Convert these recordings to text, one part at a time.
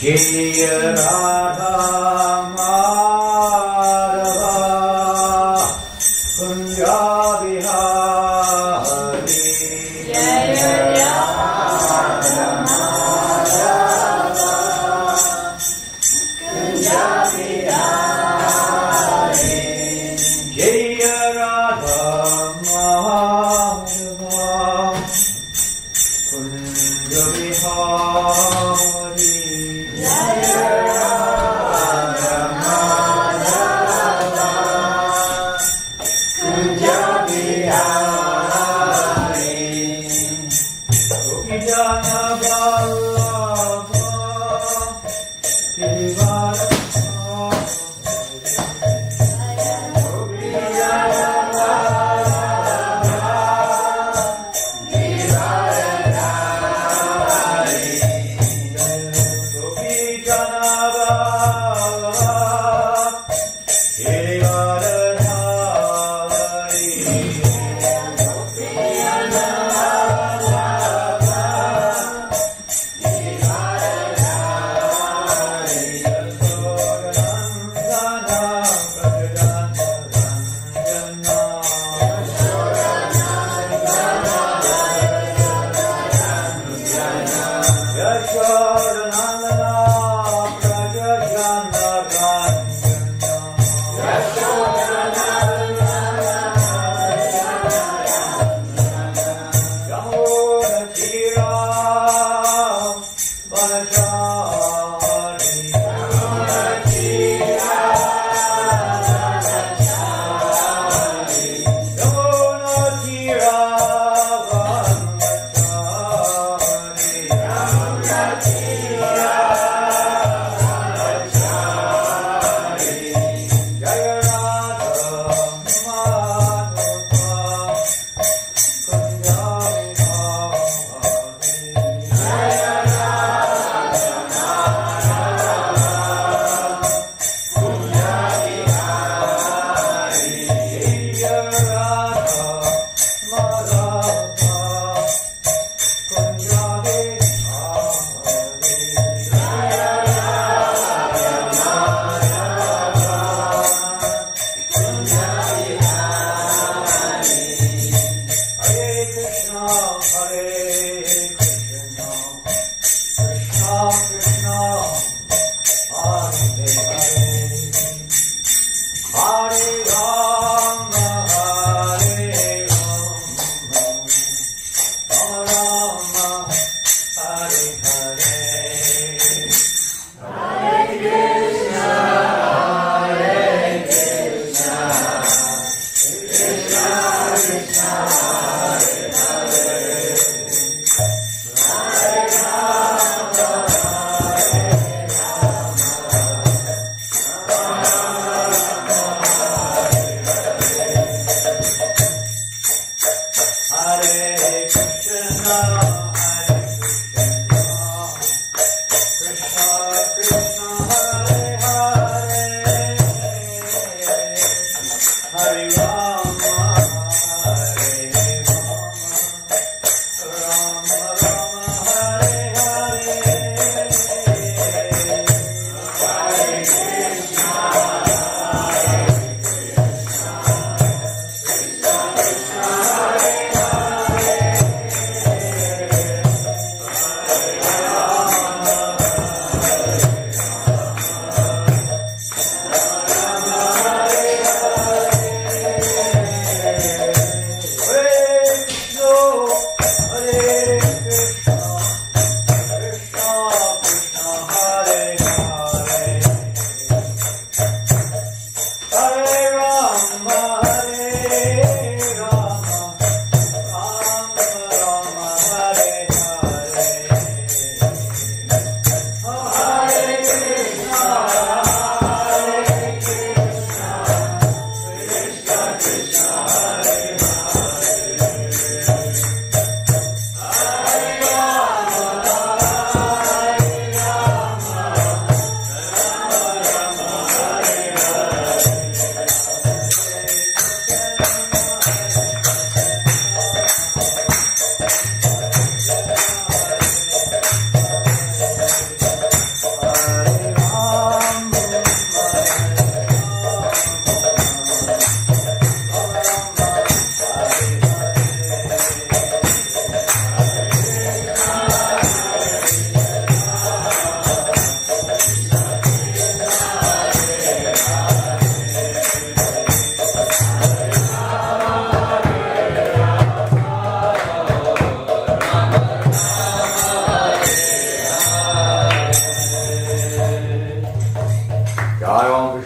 Jaya Radha Madhava Kunja Vihari Jaya Radha Madhava Kunja Vihari Jaya Radha Madhava Kunja Vihari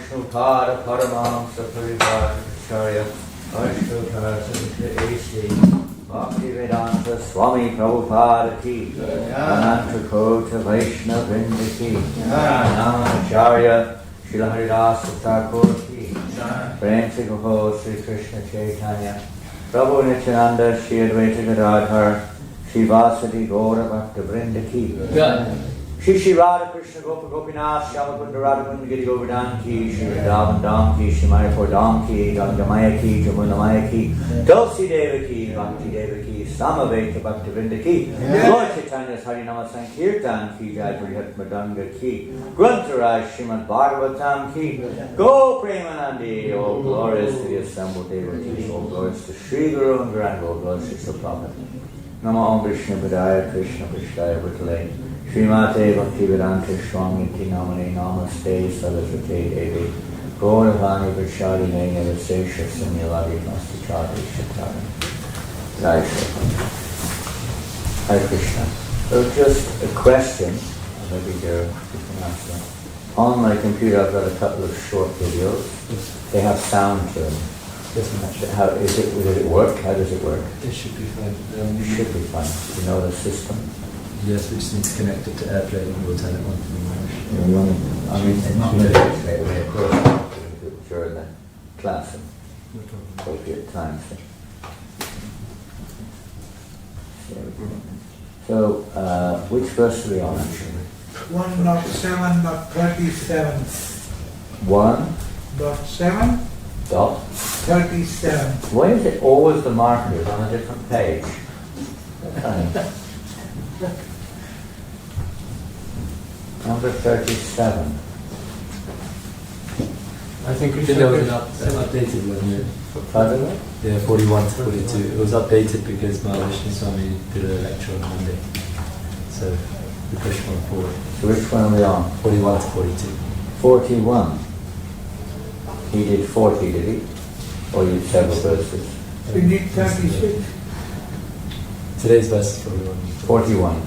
Vishnupara Paramahamsa Parivaracharya Vaishnupara A.C. Bhaktivedanta Swami Prabhupada ki Ananta Kota Vaishnava Vrinda ki Namacharya Srila Haridasa Thakur ki Prem Se Gopal Sri Krishna Chaitanya Prabhu Nityananda Shri Advaita Gadadhar Shri Vasadi Gaura Bhakta Vrinda ki Shri Radha-Krishna Gopa Gopinath Shama Kunda Radha-Kunda Giri Govardhan ki Shri Vrindavan Dham ki Shri Mayapur Dham ki Gangamaya ki Jamuna Maya ki Tulsi Deva ki Bhakti Deva ki Samaveta Bhakti Vrinda ki Lord Chaitanya's Harinama Sankirtan ki Jai Prihat Madanga ki Grantharaj Srimad Bhagavatam ki Go Premanandi, all glorious to the assembled devotees, all glorious to Sri Guru and Grand, all glorious to the Prophet. Namo Om Vishnu Padaya Krishna Vishtaya Bhutale Srimate Bhaktivedanta Swami Namane Namaste Saraswate Devi Gauravani Vishali Nene Vasesha Similadi Mastikadi Shatari Jai Shri Hare Krishna. So just a question, maybe there you can answer. On my computer I've got a couple of short videos. They have sound to them. How is it? Will it work? How does it work? It should be fine. It should be fine. You know the system? Yes, we just need to connect it to AirPlay and we'll turn it on from I mean, it's not really straight away, of course, we'll do it during the class and appropriate times. So, which verse are we on actually? 1.7.37. 1.7? 37. Why is it always the markers on a different page? Number 37. I think there was an updated one here. Pardon? Yeah, 41 to 42. It was updated because Mahavishnu Swami did a lecture on Monday. So we pushed one forward. So which one are we on? 41 to 42. 41. He did 40, did he? Or you did several verses? We did 36. Today's verse is 41. 41.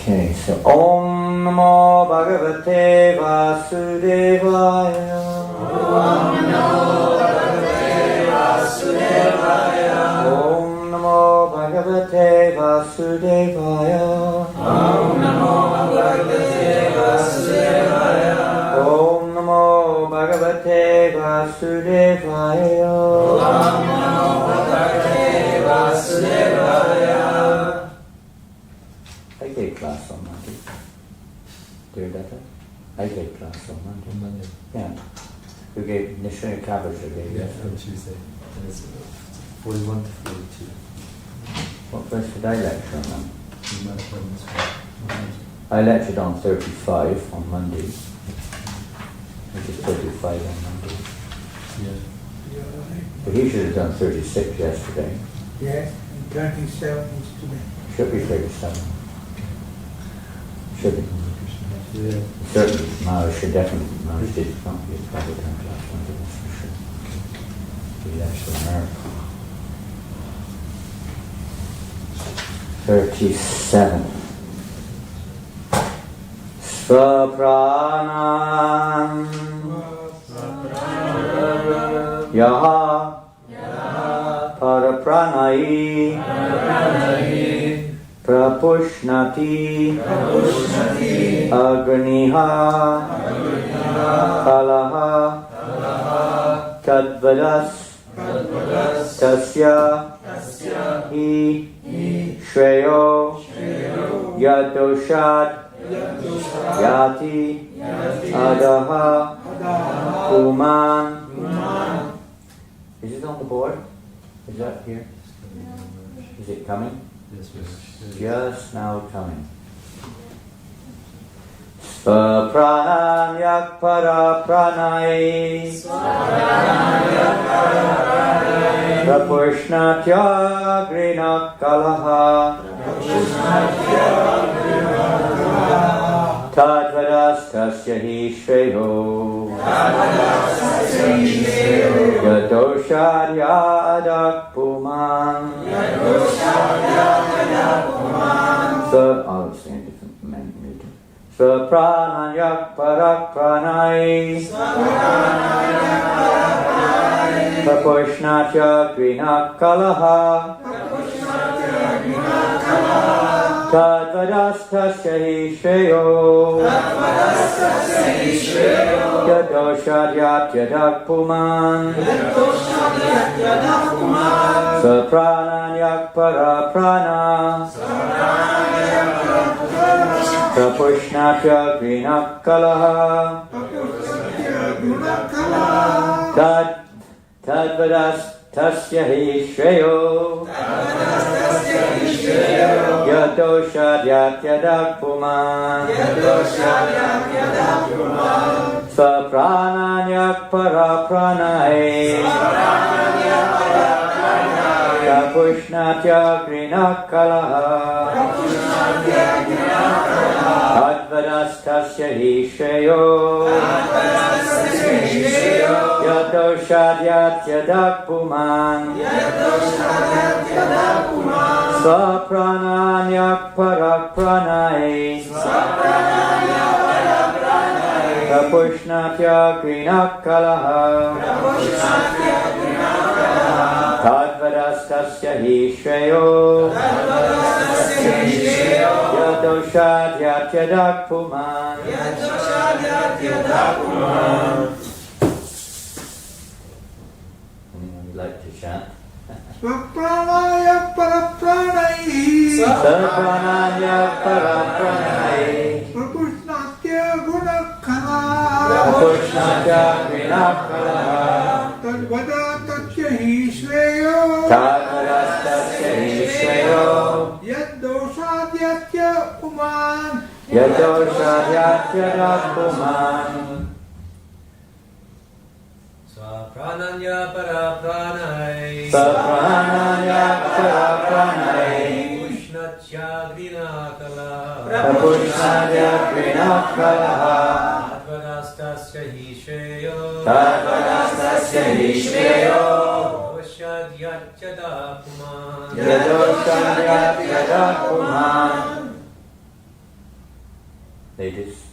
Okay, so Om Namo Bhagavate Vasudevaya. Om Namo Bhagavate Vasudevaya. Om Namo Bhagavate Vasudevaya. Om Namo Bhagavate Vasudevaya. Om Namo Bhagavate Vasudevaya. Om Namo Bhagavate Vasudevaya. I gave class on Monday. Do you get that? I gave class on Monday. On Monday. Yeah. You gave Nishina Kabbalah gave Yeah, on Tuesday. And it's 41 to 42. What verse did I lecture on then? You might have done this one. I lectured on 35 on Monday. Which is 35 on Monday. Yeah. But he should have done 36 yesterday. Yes, and 37 is today. Should be 37. Should be. Yeah. Certainly, Maharaj should definitely, Maharaj did not be a proper time class Monday, that's for sure. He actually miracle. 37. Svapranam Yaha Parapranai Prapushnati Agraniha Kalaha Tadvadas Tasya Hi Shreyo Yadoshad Yati Adaha Kuman. Is it on the board? Is that here? Is it coming? Yes, Just now coming. Svapranam yakpara pranai Prapushnatya grina kalaha Tadvadas tasya hi shreyo Yadoshad yadak puman. So, I'll say a different meter. Saprananyak parak pranay Papushnacha grinak kalaha Tadvadastasya hi shreyo Yadoshadyatyadak puman Saprananyak para prana Prapushnacha grinak kalaha Tadvadastasya hi shreyo Yadoshadyatyadak puman Saprananyak para pranay Prapushnacha grinak kalaha Tadvadastasya hi shreyo Yadoshadyatyadak puman Saprananyak parak pranay Prapushnacha grinak kalaha Tadvadastasya hi shreyo Yadoshadyatyadak puman Anyone would like to chant? Sapranaya parapranay Saprananya parapranay Prapushnathya gunakala Prapushnacha grinakala Tadvadatasya hi shreyo Tadvadastasya hi shreyo Yadoshadyatyadak puman Yadoshadyatyadak puman Saprananya parapranay Saprananya parapranay Pushnatya grinakala Prapushnacha grinakala Tadvadastasya hi shreyo Tadvadastasya hi shreyo Yadoshadyatyadak puman Yadoshadyatyadak puman Ladies.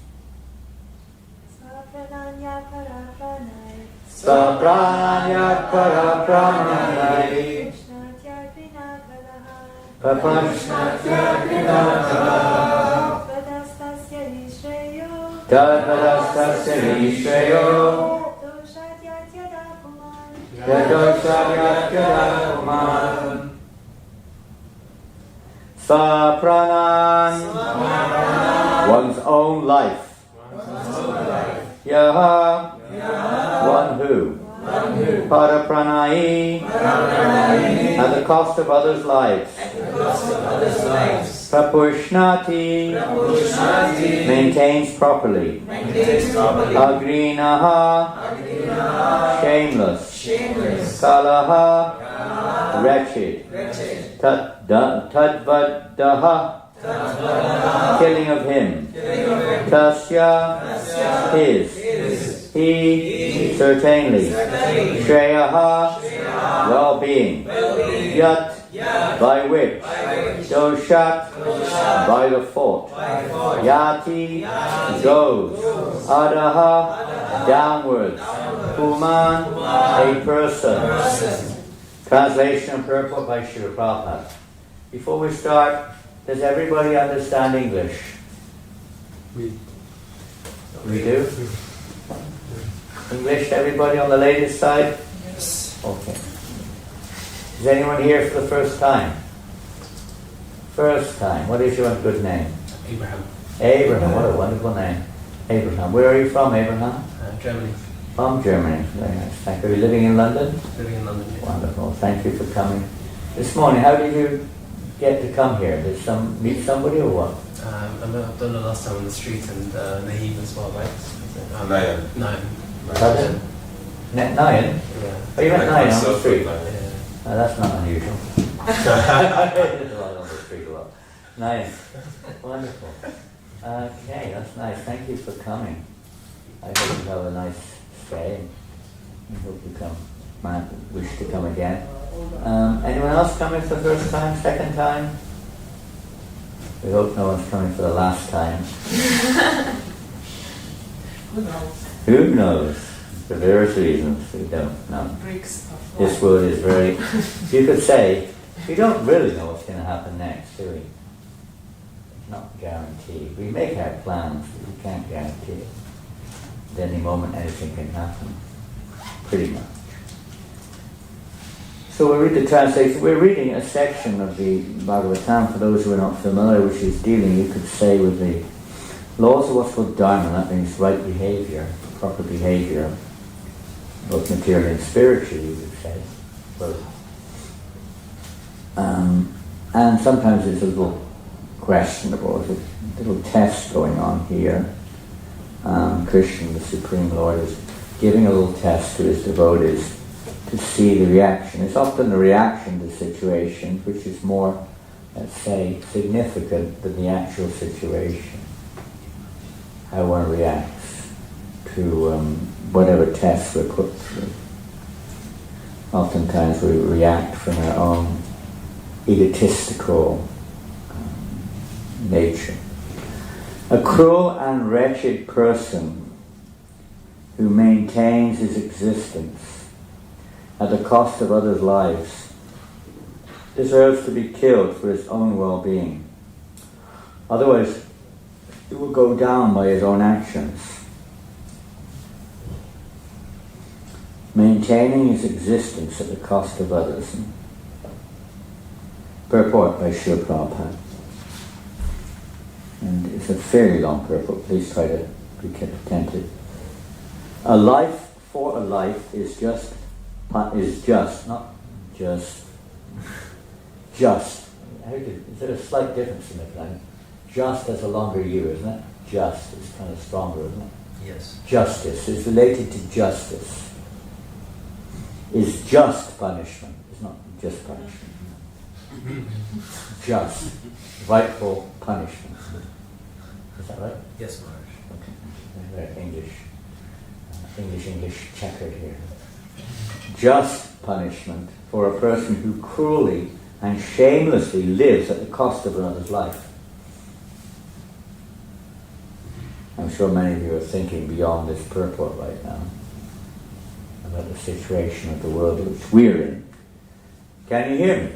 Saprananya parapranay Saprananya parapranay Pushnatya grinakalaha Prapushnacha grinakala Tadvadastasya hi shreyo Tadvadastasya hi shreyo Yadoshadyatyadak puman Yadoshadyatyadak puman Sapranan One's own life Yaha One who Parapranai at the cost of others' lives Prapushnati maintains properly Agrinaha shameless Kalaha wretched Tadvadaha killing of him Tasya his he certainly Shreyaha well-being Yat by which Doshat by the fault Yati goes Adaha downwards Puman a person. Translation and purport by Srila Prabhupada. Before we start, does everybody understand English? We do? English, everybody on the ladies' side? Yes. Okay. Is anyone here for the first time? First time. What is your good name? Abraham. Abraham, what a wonderful name. Abraham. Where are you from, Abraham? Germany. From Germany. Very nice. Thank you. Are you living in London? Living in London. Yeah. Wonderful. Thank you for coming. This morning, how did you get to come here? Did meet somebody or what? I've done the last time on the street and Naheem as well, right? Nayan. Nine. Pardon? Nayan? Yeah. Oh, you met Nayan on the street? Yeah. That's not unusual. There's a lot on the street, a lot. Nayan. Wonderful. Okay, that's nice. Thank you for coming. I hope you have a nice stay. I hope you wish to come again. Anyone else coming for the first time, second time? We hope no one's coming for the last time. Who knows? Who knows? For various reasons, we don't know. Bricks of This world is very... You could say, we don't really know what's going to happen next, do we? It's not guaranteed. We make our plans, but we can't guarantee it. At any moment, anything can happen. Pretty much. So we'll read the translation. We're reading a section of the Bhagavatam, for those who are not familiar, which is dealing, you could say, with the laws of what's called Dharma. That means right behavior, proper behavior, both materially and spiritually, you would say. Both. And sometimes it's a little questionable. There's a little test going on here. Krishna, the Supreme Lord, is giving a little test to his devotees to see the reaction. It's often the reaction to situations which is more, let's say, significant than the actual situation. How one reacts to whatever tests we're put through. Oftentimes we react from our own egotistical nature. A cruel and wretched person who maintains his existence at the cost of others' lives deserves to be killed for his own well-being. Otherwise, he will go down by his own actions. Maintaining his existence at the cost of others. Purport by Srila Prabhupada. And it's a fairly long purport. Please try to be attentive. A life for a life is just, not just. Just. Is there a slight difference in it? Like, just has a longer U, isn't it? Just is kind of stronger, isn't it? Yes. Justice is related to justice. Is just punishment. It's not just punishment. Just. Rightful punishment. Is that right? Yes, Maharaj. Okay. Very English checkered here. Just punishment for a person who cruelly and shamelessly lives at the cost of another's life. I'm sure many of you are thinking beyond this purport right now about the situation of the world which we're in. Can you hear me?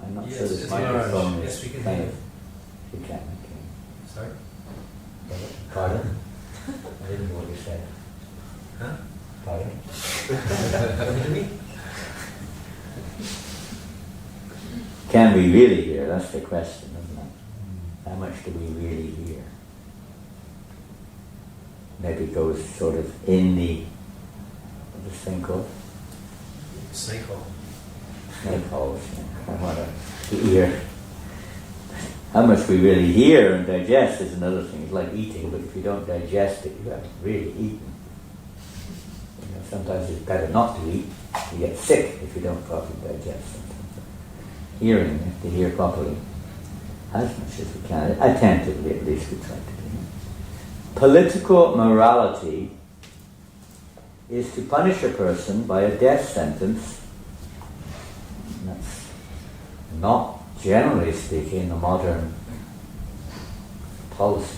I'm not sure this microphone is yes, we can kind hear of... You can, okay. Sorry? Pardon? I didn't know what you said. Huh? Pardon? Can you hear me? Can we really hear? That's the question, isn't it? How much do we really hear? Maybe it goes sort of in the, what's this thing called? Snake hole. Snake holes. I want to hear. How much we really hear and digest is another thing. It's like eating, but if you don't digest it, you haven't really eaten. You know, sometimes it's better not to eat. You get sick if you don't properly digest something. Hearing, you have to hear properly, as much as we can, attentively at least we try to do. Political morality is to punish a person by a death sentence. And that's not, generally speaking, the modern policy.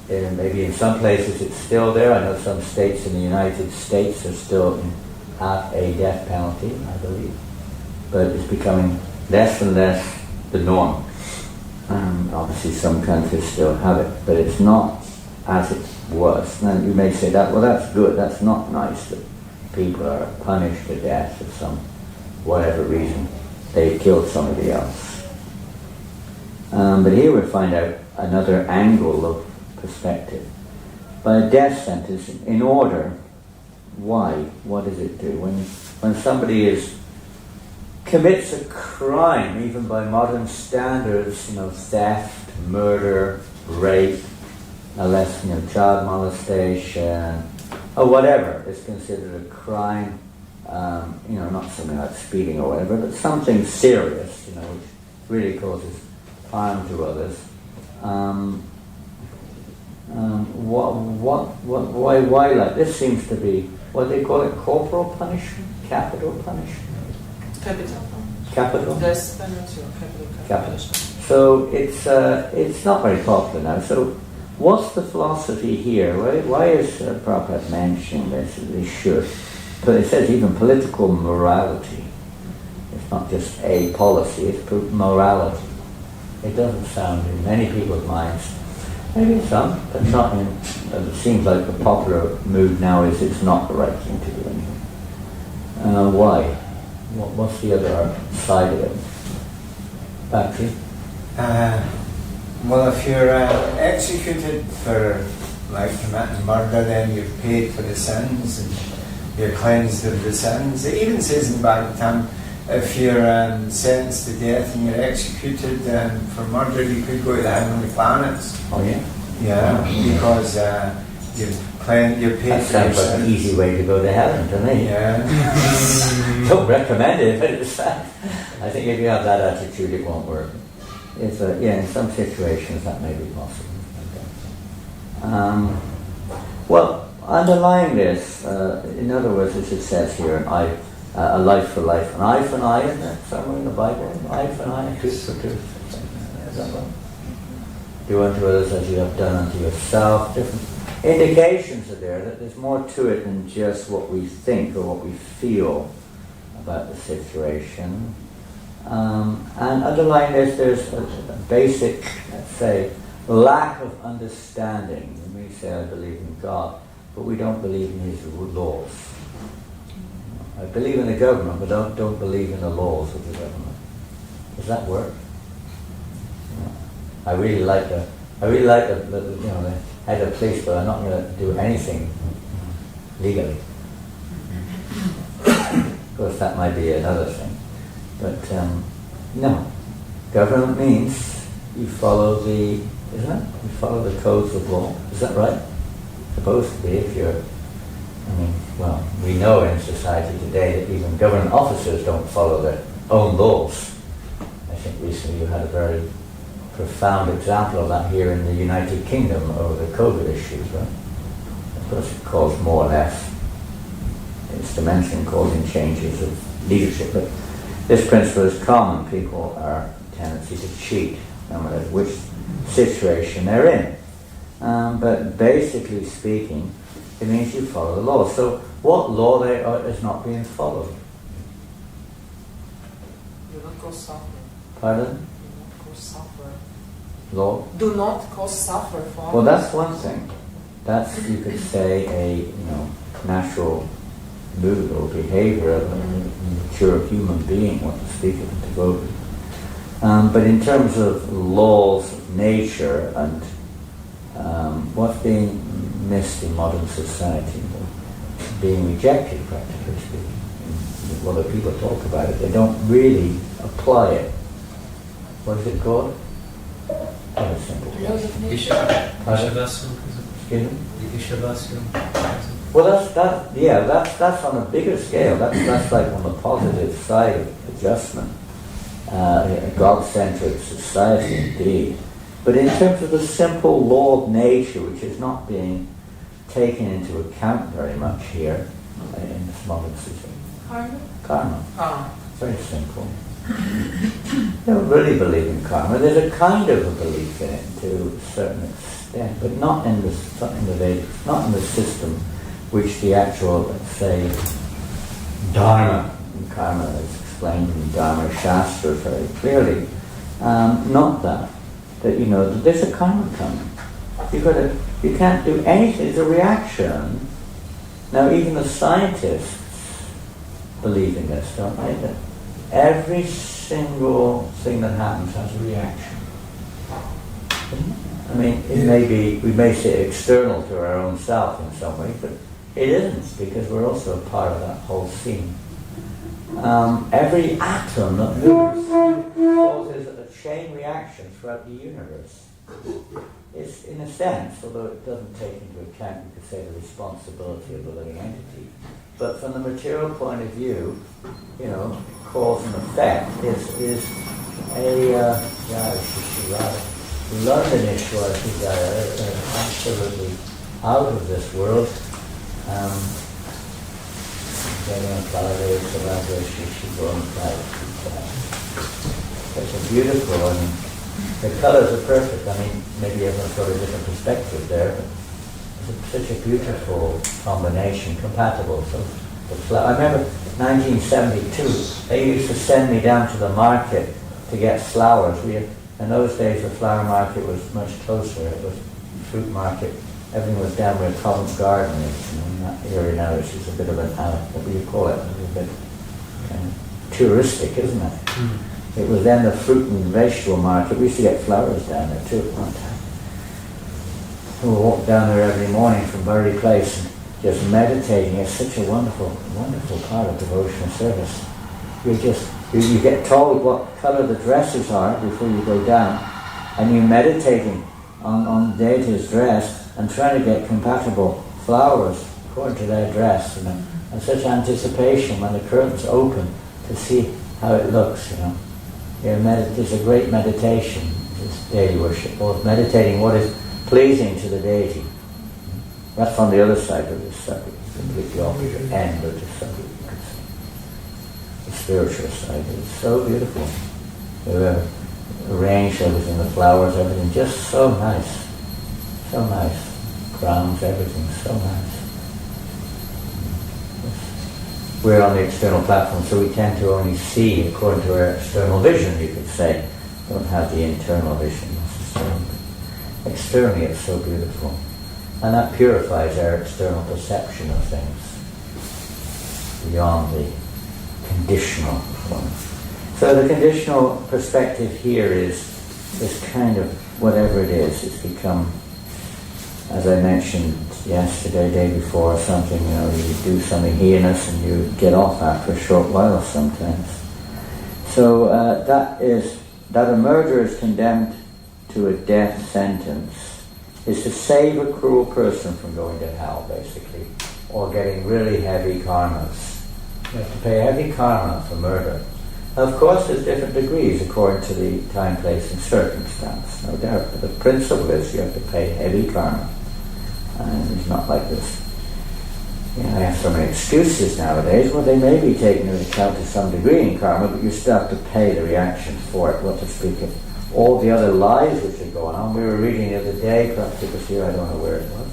And maybe in some places it's still there. I know some states in the United States are still have a death penalty, I believe. But it's becoming less and less the norm. Obviously some countries still have it, but it's not as it was. Now you may say that, well that's good, that's not nice that people are punished to death for some, whatever reason, they killed somebody else. But here we find out another angle of perspective. By a death sentence, in order, why? What does it do? When somebody commits a crime, even by modern standards, theft, murder, rape, unless, child molestation, or whatever is considered a crime, not something like speeding or whatever, but something serious, which really causes harm to others. Why like this seems to be, what they call it, corporal punishment, capital punishment? Capital. Capital? Death penalty or capital punishment. So it's not very popular now. So what's the philosophy here? Why is Prabhupada mentioning this? They should. But it says even political morality. It's not just a policy, it's morality. It doesn't sound in many people's minds, maybe some, but not in, it seems like the popular mood now is it's not the right thing to do anyway. Why? What's the other side of it? Battery? Well, if you're executed for like committing murder, then you've paid for the sins and you're cleansed of the sins. It even says in Bhagavatam, if you're sentenced to death and you're executed for murder, you could go to the heavenly planets. Oh yeah? Yeah, because you're paid That for your sounds like an sins. easy way to go to heaven to me. Yeah. Don't recommend it, but it's I think if you have that attitude, it won't work. It's in some situations that may be possible. Well, underlying this, in other words, as it says here, a life for life, an eye for an eye, isn't that somewhere in the Bible? An eye for an eye, tooth for tooth. Is that right? Do unto others as you have done unto yourself. Different indications are there that there's more to it than just what we think or what we feel about the situation. And underlying this, there's a basic, let's say, lack of understanding. We may say, I believe in God, but we don't believe in His laws. I believe in the government, but don't believe in the laws of the government. Does that work? I really like the head of police, but I'm not going to do anything legally. Of course, that might be another thing. But no, government means you follow the, isn't it? You follow the codes of law. Is that right? Supposed to be. If you're, we know in society today that even government officers don't follow their own laws. I think recently you had a very profound example of that here in the United Kingdom over the COVID issues, right? Of course, it caused more or less, its dimension causing changes of leadership, but this principle is common. People are a tendency to cheat, no matter which situation they're in. But basically speaking, it means you follow the law. So what law there is not being followed? Do not cause suffering. Pardon? Do not cause suffering. Law? Do not cause suffering for Well, that's one thing. That's, you could say, a natural mood or behavior of a mature human being, what to speak of a devotee. But in terms of laws of nature and what's being missed in modern society, being rejected, practically speaking. Whether people talk about it, they don't really apply it. What is it called? Very simple. Excuse me? Well, that's on a bigger scale. That's like on the positive side of adjustment. A God-centered society, indeed. But in terms of the simple law of nature, which is not being taken into account very much here in this modern system. Karma. Very simple. They don't really believe in karma. There's a kind of a belief in it to a certain extent, but not in the Vedic, not in the system which the actual, let's say, Dharma and karma is explained in Dharma Shastra very clearly. Not that there's a karma coming. You can't do anything. It's a reaction. Now, even the scientists believe in this, don't they? That every single thing that happens has a reaction. I mean, we may say external to our own self in some way, but it isn't, because we're also a part of that whole scene. Every atom that moves causes a chain reaction throughout the universe. It's, in a sense, although it doesn't take into account, you could say, the responsibility of the living entity, but from the material point of view, cause and effect is a Londonish word, absolutely out of this world. It's a beautiful and The colours are perfect. I mean, maybe everyone's got a different perspective there, but it's such a beautiful combination, compatible. So I remember 1972, they used to send me down to the market to get flowers. In those days, the flower market was much closer. It was fruit market. Everything was down where Covent Garden is, in that area now, which is a bit of an what do you call it? A little bit kind of touristic, isn't it? It was then the fruit and vegetable market. We used to get flowers down there too at one time. We would walk down there every morning from Bury Place and just meditating. It's such a wonderful, wonderful part of devotional service. You get told what colour the dresses are before you go down, and you're meditating on deity's dress and trying to get compatible flowers according to their dress, and such anticipation when the curtains open to see how it looks, It's a great meditation, this daily worship, both meditating what is pleasing to the deity. That's on the other side of this subject, completely opposite end of this subject, you could say. The spiritual side is so beautiful. The arranged everything, the flowers, everything, just so nice. So nice. Crowns, everything, so nice. We're on the external platform, so we tend to only see according to our external vision, you could say. We don't have the internal vision necessarily. Externally, it's so beautiful. And that purifies our external perception of things beyond the conditional one. So the conditional perspective here is kind of whatever it is. It's become, as I mentioned yesterday, day before, something, you do something heinous and you get off after a short while sometimes. So that a murderer is condemned to a death sentence is to save a cruel person from going to hell, basically, or getting really heavy karmas. You have to pay heavy karma for murder. Of course, there's different degrees according to the time, place, and circumstance, no doubt. But the principle is you have to pay heavy karma. And it's not like this. I have so many excuses nowadays. Well, they may be taken into account to some degree in karma, but you still have to pay the reaction for it. What to speak of all the other lies which are going on. We were reading the other day, perhaps it was here, I don't know where it was,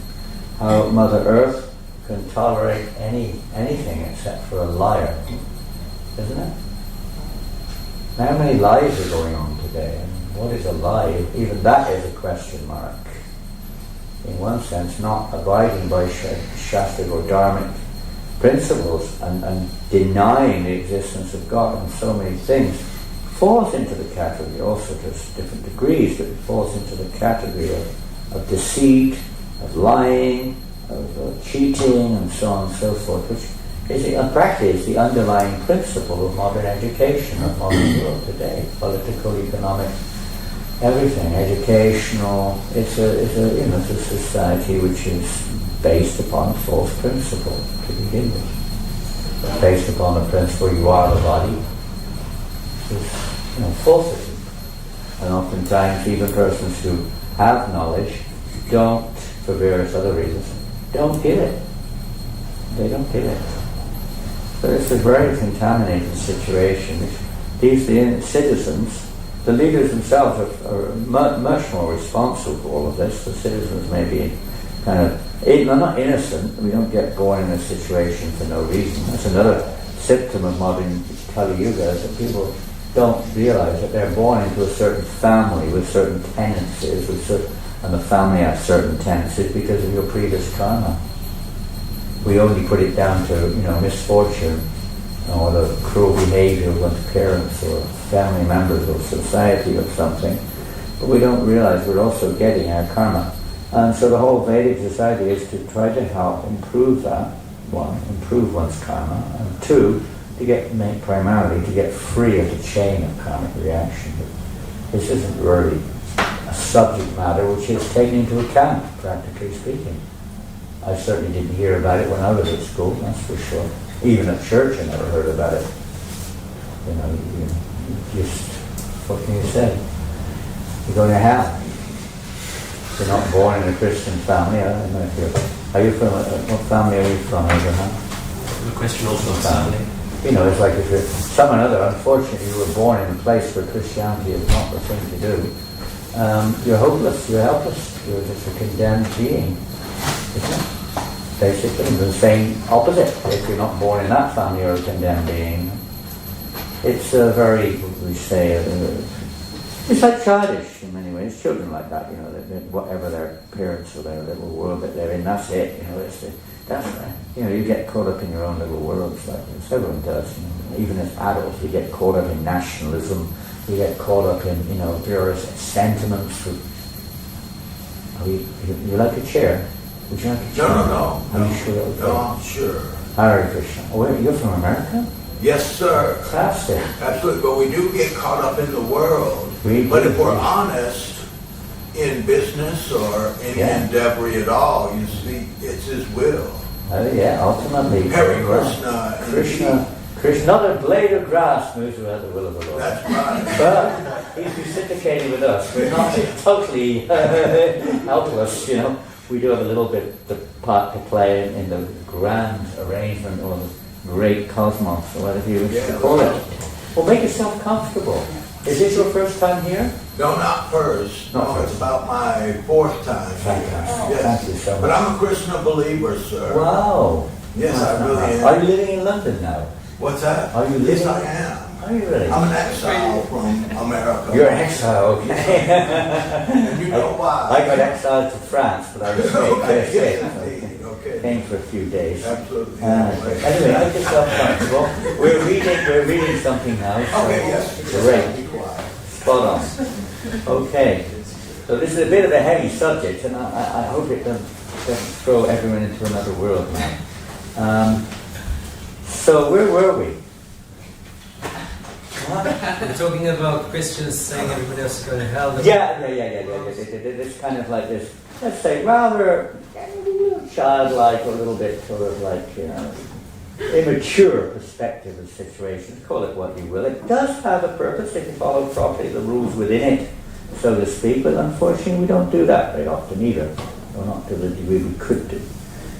how Mother Earth can tolerate anything except for a liar. Isn't it? How many lies are going on today? And what is a lie? Even that is a question mark. In one sense, not abiding by Shastric or Dharmic principles and denying the existence of God and so many things falls into the category, also to different degrees, but it falls into the category of deceit, of lying, of cheating, and so on and so forth, which is in practice the underlying principle of modern education, of modern world today, political, economic, everything, educational. It's a society which is based upon false principles to begin with. Based upon the principle you are the body. It's falsity. And oftentimes even persons who have knowledge don't, for various other reasons, don't get it. They don't get it. So it's a very contaminated situation. These citizens, the leaders themselves are much more responsible for all of this. The citizens may be kind of, they're not innocent. We don't get born in a situation for no reason. That's another symptom of modern Kali Yuga, is that people don't realize that they're born into a certain family with certain tendencies, and the family has certain tendencies because of your previous karma. We only put it down to, misfortune, or the cruel behavior of one's parents or family members or society or something. But we don't realize we're also getting our karma. And so the whole Vedic society is to try to help improve that, one, improve one's karma, and two, primarily to get free of the chain of karmic reaction. This isn't really a subject matter which is taken into account, practically speaking. I certainly didn't hear about it when I was at school, that's for sure. Even at church I never heard about it. What can you say? You go to hell. You're not born in a Christian family. I don't know if are you from, what family are you from, Abraham? The Christian Orthodox family. It's like if you're some or other, unfortunately you were born in a place where Christianity is not the thing to do, You're hopeless, you're helpless, you're just a condemned being. Isn't it? Basically, the same opposite. If you're not born in that family, you're a condemned being. It's a very, we say, it's like childish in many ways. Children like that, whatever their parents or their little world that they're in, that's it. That's right. You get caught up in your own little worlds, like this. Everyone does. Even as adults, you get caught up in nationalism. You get caught up in, various sentiments. You like a chair? Would you like a chair? No. Are you sure? Okay. No, I'm sure. Radha-Krishna. Oh, you're from America? Yes, sir. Fantastic. Absolutely, but we do get caught up in the world. But if we're honest in business or any endeavor at all, you see, it's His will. Oh yeah, ultimately. Hare Krishna. Krishna, not a blade of grass moves without the will of the Lord. That's right. But He's reciprocating with us. We're not totally helpless, We do have a little bit the part to play in the grand arrangement or the great cosmos, or whatever you wish to call it. Well, make yourself comfortable. Is this your first time here? No, not first. It's about my fourth time. Fantastic. Yes. Thank you so much. But I'm a Krishna believer, sir. Wow. Yes, I really am. Are you living in London now? What's that? Are you living? Yes, I am. Are you really? I'm an exile from America. You're an exile, okay. And you know why? I got exiled to France, but I was Okay, safe. yes, indeed. Okay. Came for a few days. Absolutely. Anyway, make yourself comfortable. We're reading something now. So Okay, yes. Great. Be quiet. Spot on. Okay. So this is a bit of a heavy subject, and I hope it doesn't throw everyone into another world now. So where were we? We're talking about Christians saying everybody else is going to hell. Yeah. It's kind of like this, let's say, rather childlike, a little bit sort of like, immature perspective of situations. Call it what you will. It does have a purpose if you follow properly the rules within it, so to speak, but unfortunately we don't do that very often either, or not to the degree we could do.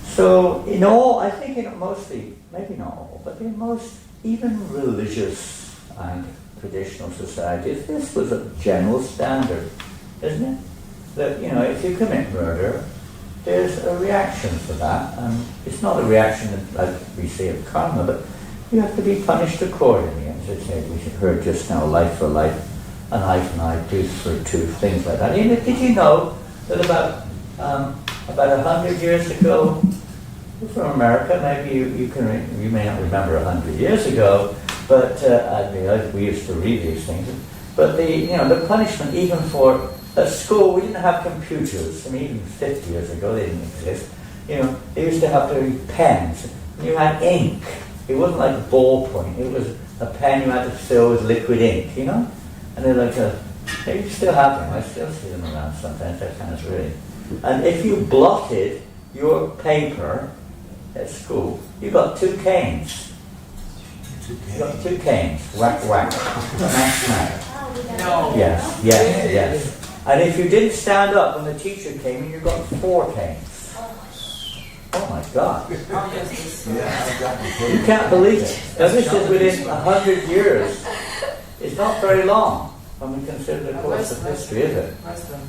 So in all, I think mostly, maybe not all, but in most, even religious and traditional societies, this was a general standard, isn't it? That, if you commit murder, there's a reaction for that, and it's not a reaction like we say of karma, but you have to be punished accordingly. As I said, we heard just now, life for life, an eye for an eye, tooth for a tooth, things like that. And did you know that about 100 years ago, from America, maybe you may not remember 100 years ago, but we used to read these things. But the punishment, even for at school, we didn't have computers. I mean, even 50 years ago, they didn't exist. They used to have to read pens. You had ink. It wasn't like a ballpoint. It was a pen you had to fill with liquid ink. And they're like they still have them. I still see them around sometimes. They're kind of really. And if you blotted your paper at school, you got 2 canes. You got 2 canes. Whack, whack. Smack, smack. No. Yes. And if you didn't stand up when the teacher came in, you got 4 canes. Oh my God. You can't believe it. Now this is within 100 years. It's not very long when we consider the course of history, is it?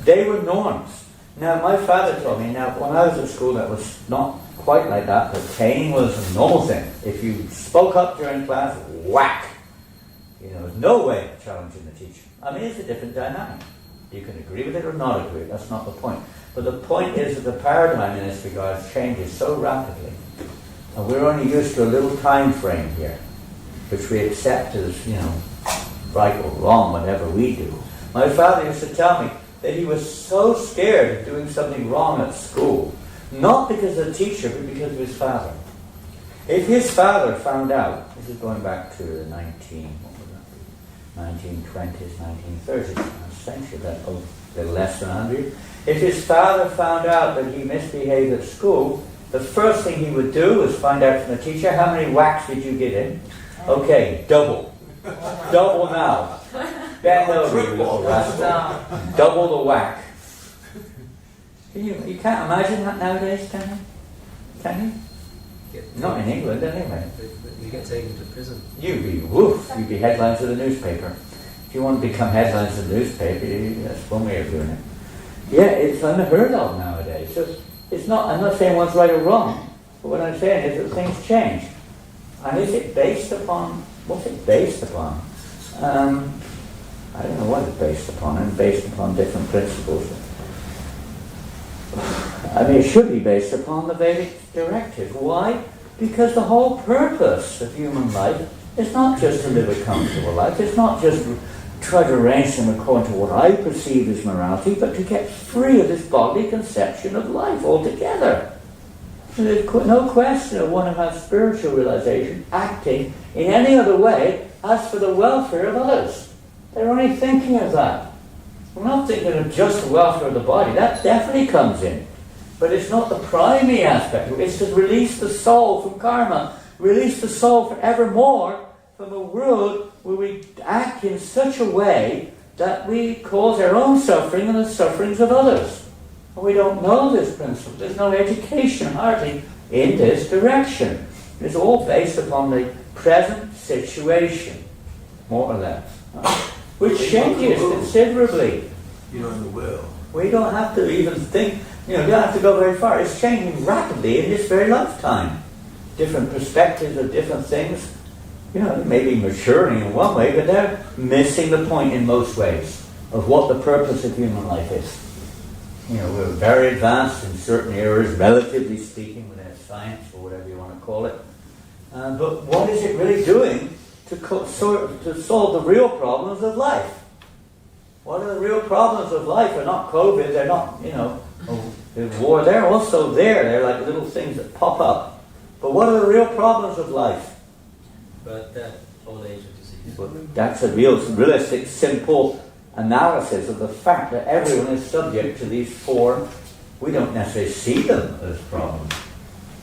They were norms. Now my father told me, when I was at school, that was not quite like that, but caning was a normal thing. If you spoke up during class, whack. There was no way of challenging the teacher. I mean, it's a different dynamic. You can agree with it or not agree. That's not the point. But the point is that the paradigm in this regard changes so rapidly. And we're only used to a little time frame here, which we accept as, right or wrong, whatever we do. My father used to tell me that he was so scared of doing something wrong at school, not because of the teacher, but because of his father. If his father found out, this is going back to the 1920s, 1930s, essentially that a little less than 100. If his father found out that he misbehaved at school, the first thing he would do was find out from the teacher, how many whacks did you get in? Okay, double. Double now. Bend over, you little rascal. Double the whack. You can't imagine that nowadays, can you? Can you? Not in England, anyway. You get taken to prison. You'd be headlines of the newspaper. If you want to become headlines in the newspaper, that's one way of doing it. Yeah, it's unheard of nowadays. So it's not. I'm not saying one's right or wrong, but what I'm saying is that things change. And is it based upon? What's it based upon? I don't know what it's based upon. It's based upon different principles. I mean, it should be based upon the Vedic directive. Why? Because the whole purpose of human life is not just to live a comfortable life. It's not just try to arrange them according to what I perceive as morality, but to get free of this bodily conception of life altogether. There's no question of one who has spiritual realization acting in any other way as for the welfare of others. They're only thinking of that. We're not thinking of just the welfare of the body. That definitely comes in. But it's not the primary aspect. It's to release the soul from karma. Release the soul forevermore from a world where we act in such a way that we cause our own suffering and the sufferings of others. And we don't know this principle. There's no education hardly in this direction. It's all based upon the present situation, more or less. Which changes considerably. You know, the will. We don't have to even think, you don't have to go very far. It's changing rapidly in this very lifetime. Different perspectives of different things. Maybe maturing in one way, but they're missing the point in most ways of what the purpose of human life is. We're very advanced in certain areas, relatively speaking, within science or whatever you want to call it. But what is it really doing to solve the real problems of life? What are the real problems of life? They're not COVID, they're not, the war. They're also there. They're like little things that pop up. But what are the real problems of life? But old age of disease. Well, that's a realistic, simple analysis of the fact that everyone is subject to these four. We don't necessarily see them as problems.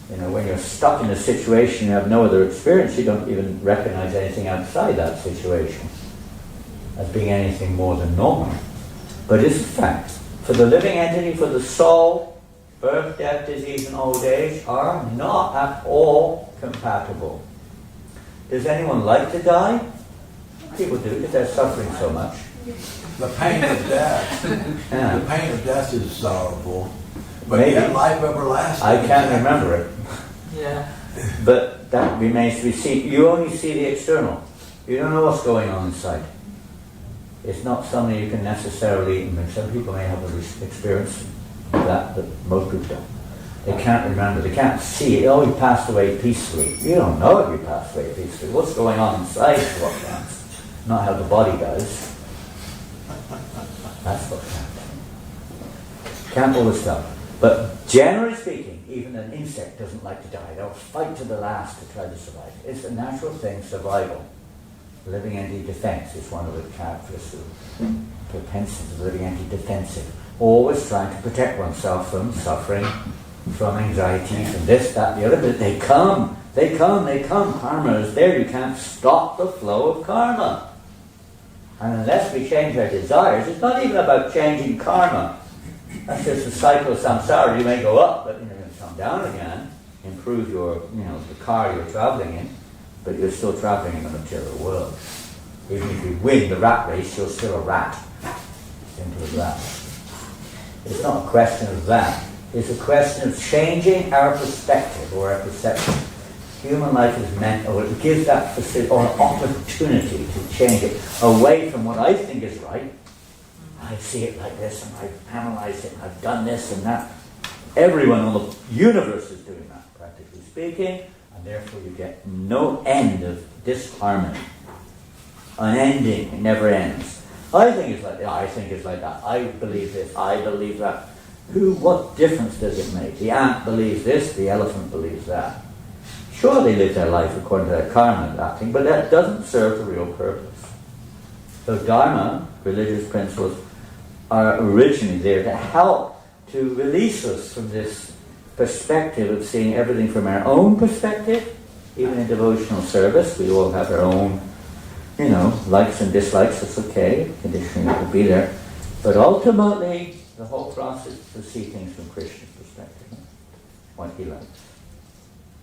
When you're stuck in a situation, you have no other experience, you don't even recognize anything outside that situation as being anything more than normal. But it's a fact. For the living entity, for the soul, birth, death, disease, and old age are not at all compatible. Does anyone like to die? People do, because they're suffering so much. The pain of death. Yeah. The pain of death is sorrowful. But Maybe. yet life everlasting. I can't remember it. Yeah. But that remains to be seen. You only see the external. You don't know what's going on inside. It's not something you can necessarily. Some people may have an experience of that, but most people don't. They can't remember. They can't see it. Oh, he passed away peacefully. You don't know if he passed away peacefully. What's going on inside is what counts, not how the body does. That's what counts. Can't always tell. But generally speaking, even an insect doesn't like to die. They'll fight to the last to try to survive. It's a natural thing, survival. Living entity defense is one of the characteristics, propensities of living entity defensive. Always trying to protect oneself from suffering, from anxiety, from this, that, the other. But they come. Karma is there. You can't stop the flow of karma. And unless we change our desires, it's not even about changing karma. That's just a cycle of samsara. You may go up, but you're going to come down again. Improve your, the car you're traveling in, but you're still traveling in the material world. Even if you win the rat race, you're still a rat. Simple as that. It's not a question of that. It's a question of changing our perspective or our perception. Human life is meant, or it gives that facility or an opportunity to change it away from what I think is right. I see it like this, and I've analyzed it, and I've done this and that. Everyone on the universe is doing that, practically speaking, and therefore you get no end of disharmony. Unending, it never ends. I think it's like that. I believe this, I believe that. What difference does it make? The ant believes this, the elephant believes that. Sure, they live their life according to their karma and acting, but that doesn't serve the real purpose. So Dharma, religious principles, are originally there to help to release us from this perspective of seeing everything from our own perspective. Even in devotional service, we all have our own, likes and dislikes. It's okay, conditioning will be there. But ultimately, the whole process is to see things from Krishna's perspective, what he likes.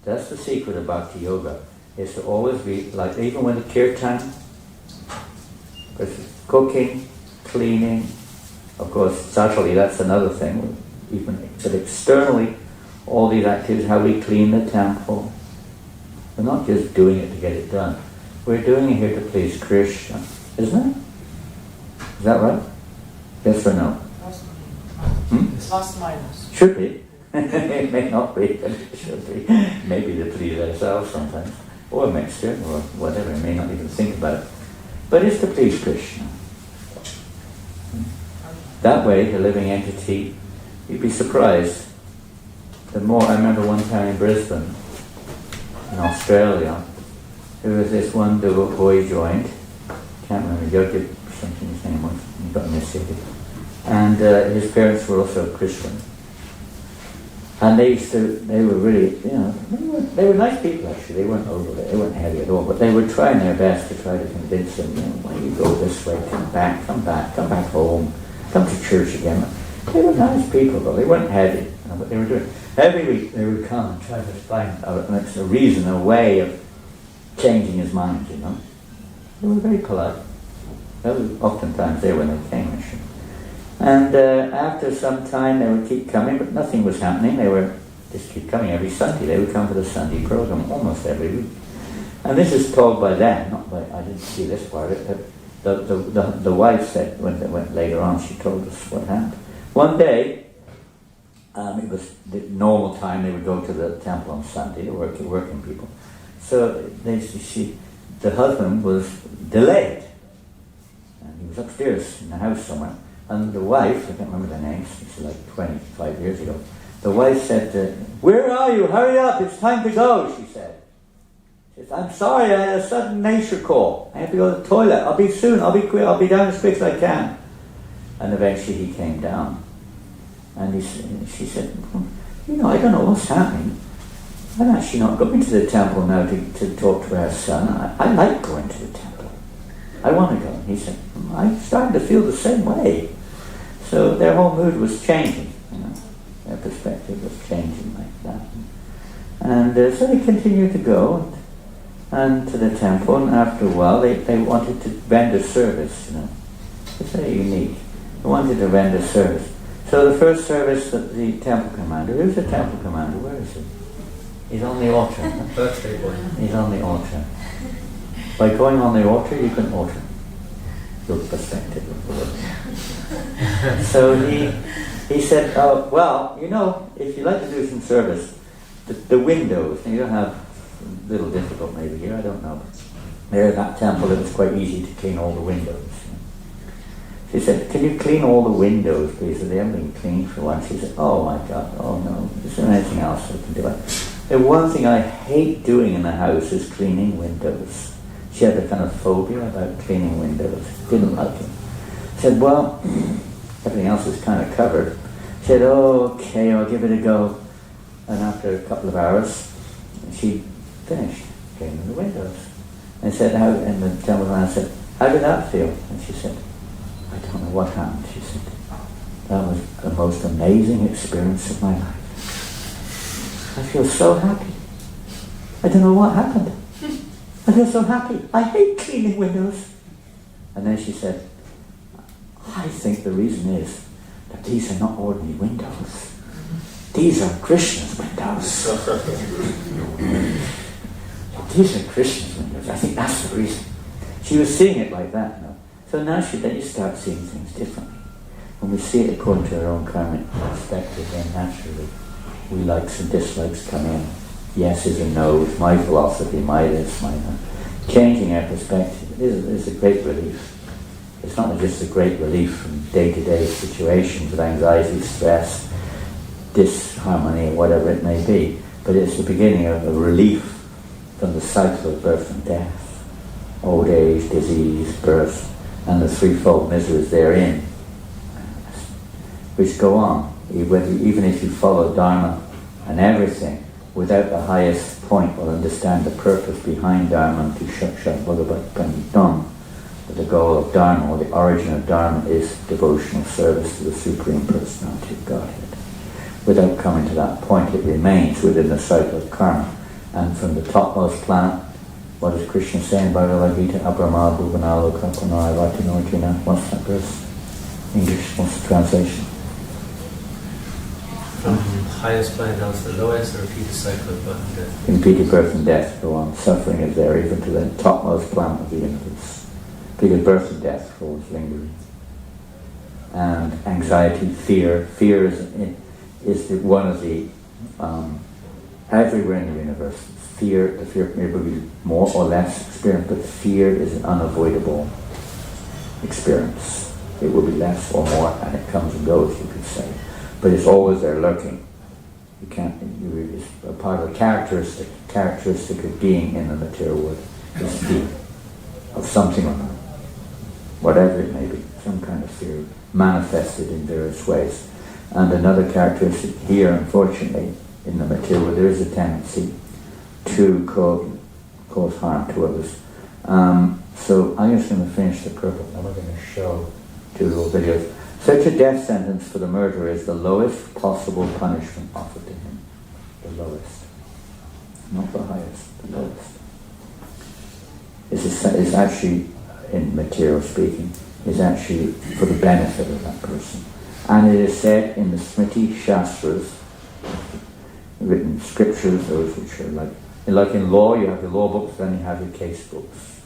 That's the secret of Bhakti Yoga, is to always be like, even when the kirtan, Versus cooking, cleaning, of course, subtly, that's another thing. But externally, all these activities, how we clean the temple, we're not just doing it to get it done. We're doing it here to please Krishna, isn't it? Is that right? Yes or no? Plus minus. Should be. It may not be, but it should be. Maybe to please ourselves sometimes. Or a mixture, or whatever. We may not even think about it. But it's to please Krishna. That way, the living entity, you'd be surprised. The more, I remember one time in Brisbane, in Australia, there was this one boy joined, can't remember, Yogi, something his name was, he got initiated. And his parents were also Christian. And they were really, they were nice people actually, they weren't they weren't heavy at all, but they were trying their best to try to convince them, why you go this way, come back home, come to church again. They were nice people though, they weren't heavy, but they were doing. Every week they would come and try to find a reason, a way of changing his mind, They were very polite. That was oftentimes there when they came, actually. And after some time they would keep coming, but nothing was happening. They were just keep coming every Sunday. They would come for the Sunday program almost every week. And this is told by them, not by, I didn't see this part of it, but the wife said, when they went later on, she told us what happened. One day, it was the normal time they would go to the temple on Sunday, the working people. So the husband was delayed. And he was upstairs in the house somewhere. And the wife, I can't remember their names, this is like 25 years ago, the wife said, "Where are you? Hurry up, it's time to go," she said. She said, "I'm sorry, I had a sudden nature call. I have to go to the toilet. I'll be soon, I'll be quick, I'll be down as quick as I can." And eventually he came down. And she said, "I don't know what's happening. I'm actually not going to the temple now to talk to our son. I like going to the temple. I want to go." And he said, "I'm starting to feel the same way." So their whole mood was changing, their perspective was changing like that. And so they continued to go and to the temple, and after a while they wanted to render service, It's very unique. They wanted to render service. So the first service that the temple commander, who's the temple commander? Where is he? He's on the altar. Birthday boy. He's on the altar. By going on the altar, you can alter your perspective of the world. So he said, "Oh, well, if you like to do some service, the windows, you don't have a little difficult maybe here, I don't know. There at that temple, it was quite easy to clean all the windows." She said, "Can you clean all the windows, please? They haven't been cleaned for a while." She said, "Oh my God, oh no, is there anything else I can do?" The one thing I hate doing in the house is cleaning windows. She had a kind of phobia about cleaning windows. Didn't like it. She said, "Well, everything else is kind of covered." She said, "Oh, okay, I'll give it a go." And after a couple of hours, she finished cleaning the windows. And the temple man said, "How did that feel?" And she said, "I don't know what happened." She said, "That was the most amazing experience of my life. I feel so happy. I don't know what happened. I feel so happy. I hate cleaning windows." And then she said, "I think the reason is that these are not ordinary windows. These are Krishna's windows. These are Krishna's windows. I think that's the reason." She was seeing it like that now. So now then you start seeing things differently. When we see it according to our own karmic perspective, then naturally we likes and dislikes come in. Yeses and no's, my philosophy, my this, my that. Changing our perspective is a great relief. It's not just a great relief from day-to-day situations of anxiety, stress, disharmony, or whatever it may be, but it's the beginning of a relief from the cycle of birth and death, old age, disease, birth, and the threefold miseries therein, which go on, even if you follow Dharma and everything, without the highest point will understand the purpose behind Dharma to Shakshat Bhagavat Pranidham. But the goal of Dharma, or the origin of Dharma, is devotional service to the Supreme Personality of Godhead. Without coming to that point, it remains within the cycle of karma. And from the topmost planet, What does Krishna say in Bhagavad Gita? Abrahma Bhuvanalo Kapanara Vatinojina. What's that verse? English, what's the translation? From highest planet down to the lowest, or repeat the cycle of birth and death? Repeated birth and death go on. Suffering is there even to the topmost planet of the universe. Repeated birth and death goes lingering. And anxiety, fear. Fear is one of the everywhere in the universe. Fear, the fear may be more or less experienced, but fear is an unavoidable experience. It will be less or more, and it comes and goes, you could say. But it's always there lurking. You can't. It's a part of the characteristic of being in the material world is fear of something or other, whatever it may be, some kind of fear manifested in various ways. And another characteristic here, unfortunately, in the material world, there is a tendency to cause harm to others. So I'm just going to finish the purpose, and we're going to show 2 little videos. Such a death sentence for the murderer is the lowest possible punishment offered to him. The lowest. Not the highest, the lowest. Is actually, in material speaking, is actually for the benefit of that person. And it is said in the Smriti Shastras, written scriptures, those which are like in law, you have your law books, then you have your case books.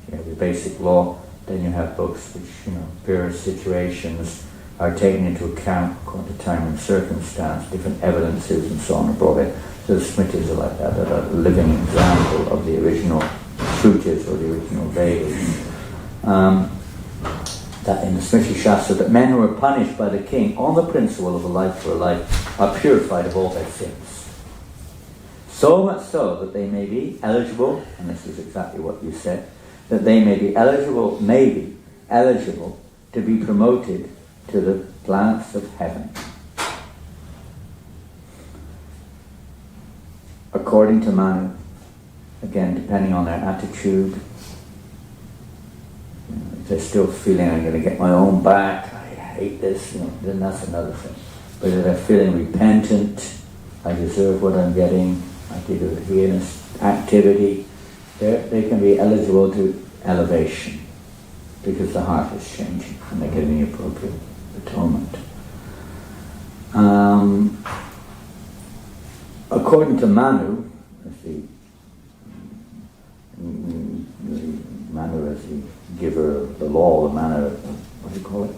You have your basic law, then you have books which, various situations are taken into account according to time and circumstance, different evidences and so on are brought in. So the Smritis are like that, a living example of the original Shrutis or the original Vedas. That in the Smriti Shastra, that men who are punished by the king on the principle of a life for a life are purified of all their sins. So much so that they may be eligible, and this is exactly what you said, that they may be eligible to be promoted to the planets of heaven. According to Manu, again, depending on their attitude, if they're still feeling I'm going to get my own back, I hate this, then that's another thing. But if they're feeling repentant, I deserve what I'm getting, I did a heinous activity, they can be eligible to elevation because the heart is changing and they're getting the appropriate atonement. According to Manu, Manu as the giver of the law, the manner, what do you call it?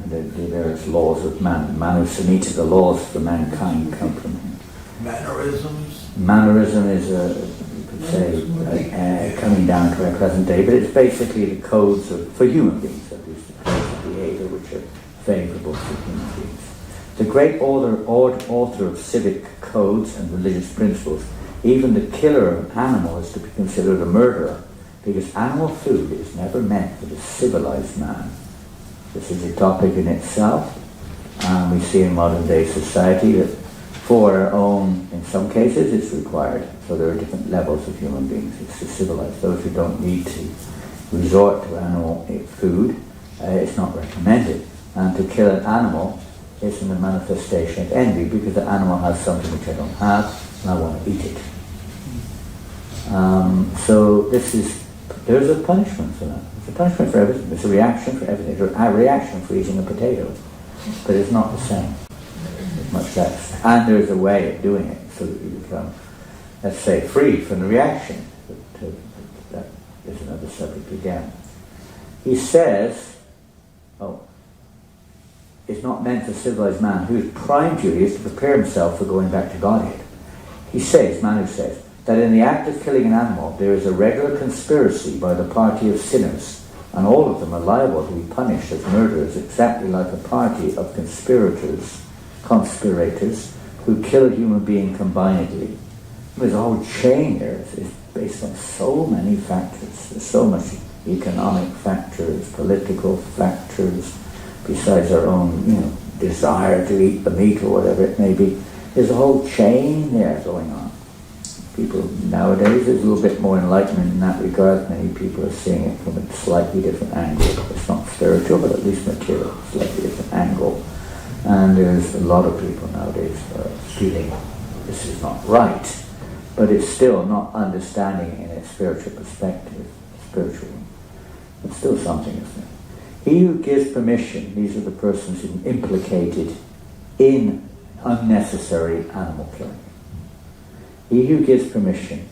The various laws of man. Manu Samhita, the laws for mankind come from him. Mannerisms? Mannerism is you could say, coming down to our present day, but it's basically the codes for human beings, at least the codes of behavior which are favourable for human beings. The great author of civic codes and religious principles, even the killer of an animal is to be considered a murderer, because animal food is never meant for the civilized man. This is a topic in itself. We see in modern day society that for our own, in some cases, it's required. So there are different levels of human beings. It's the civilized. Those who don't need to resort to animal food, it's not recommended. And to kill an animal is a manifestation of envy, because the animal has something which I don't have, and I want to eat it. So there's a punishment for that. There's a punishment for everything. There's a reaction for everything. There's a reaction for eating a potato, but it's not the same. It's much less. And there's a way of doing it so that you become, let's say, free from the reaction. That is another subject again. He says, it's not meant for civilized man whose prime duty is to prepare himself for going back to Godhead. He says, Manu says, that in the act of killing an animal there is a regular conspiracy by the party of sinners, and all of them are liable to be punished as murderers, exactly like a party of conspirators who kill a human being combinedly. There's a whole chain there. It's based on so many factors. There's so much economic factors, political factors, besides our own, desire to eat the meat or whatever it may be. There's a whole chain there going on. People nowadays, there's a little bit more enlightenment in that regard. Many people are seeing it from a slightly different angle. It's not spiritual, but at least material, slightly different angle. And there's a lot of people nowadays feeling this is not right. but it's still not understanding in its spiritual perspective, spiritual. It's still something, isn't it? He who gives permission, these are the persons implicated in unnecessary animal killing. He who gives permission,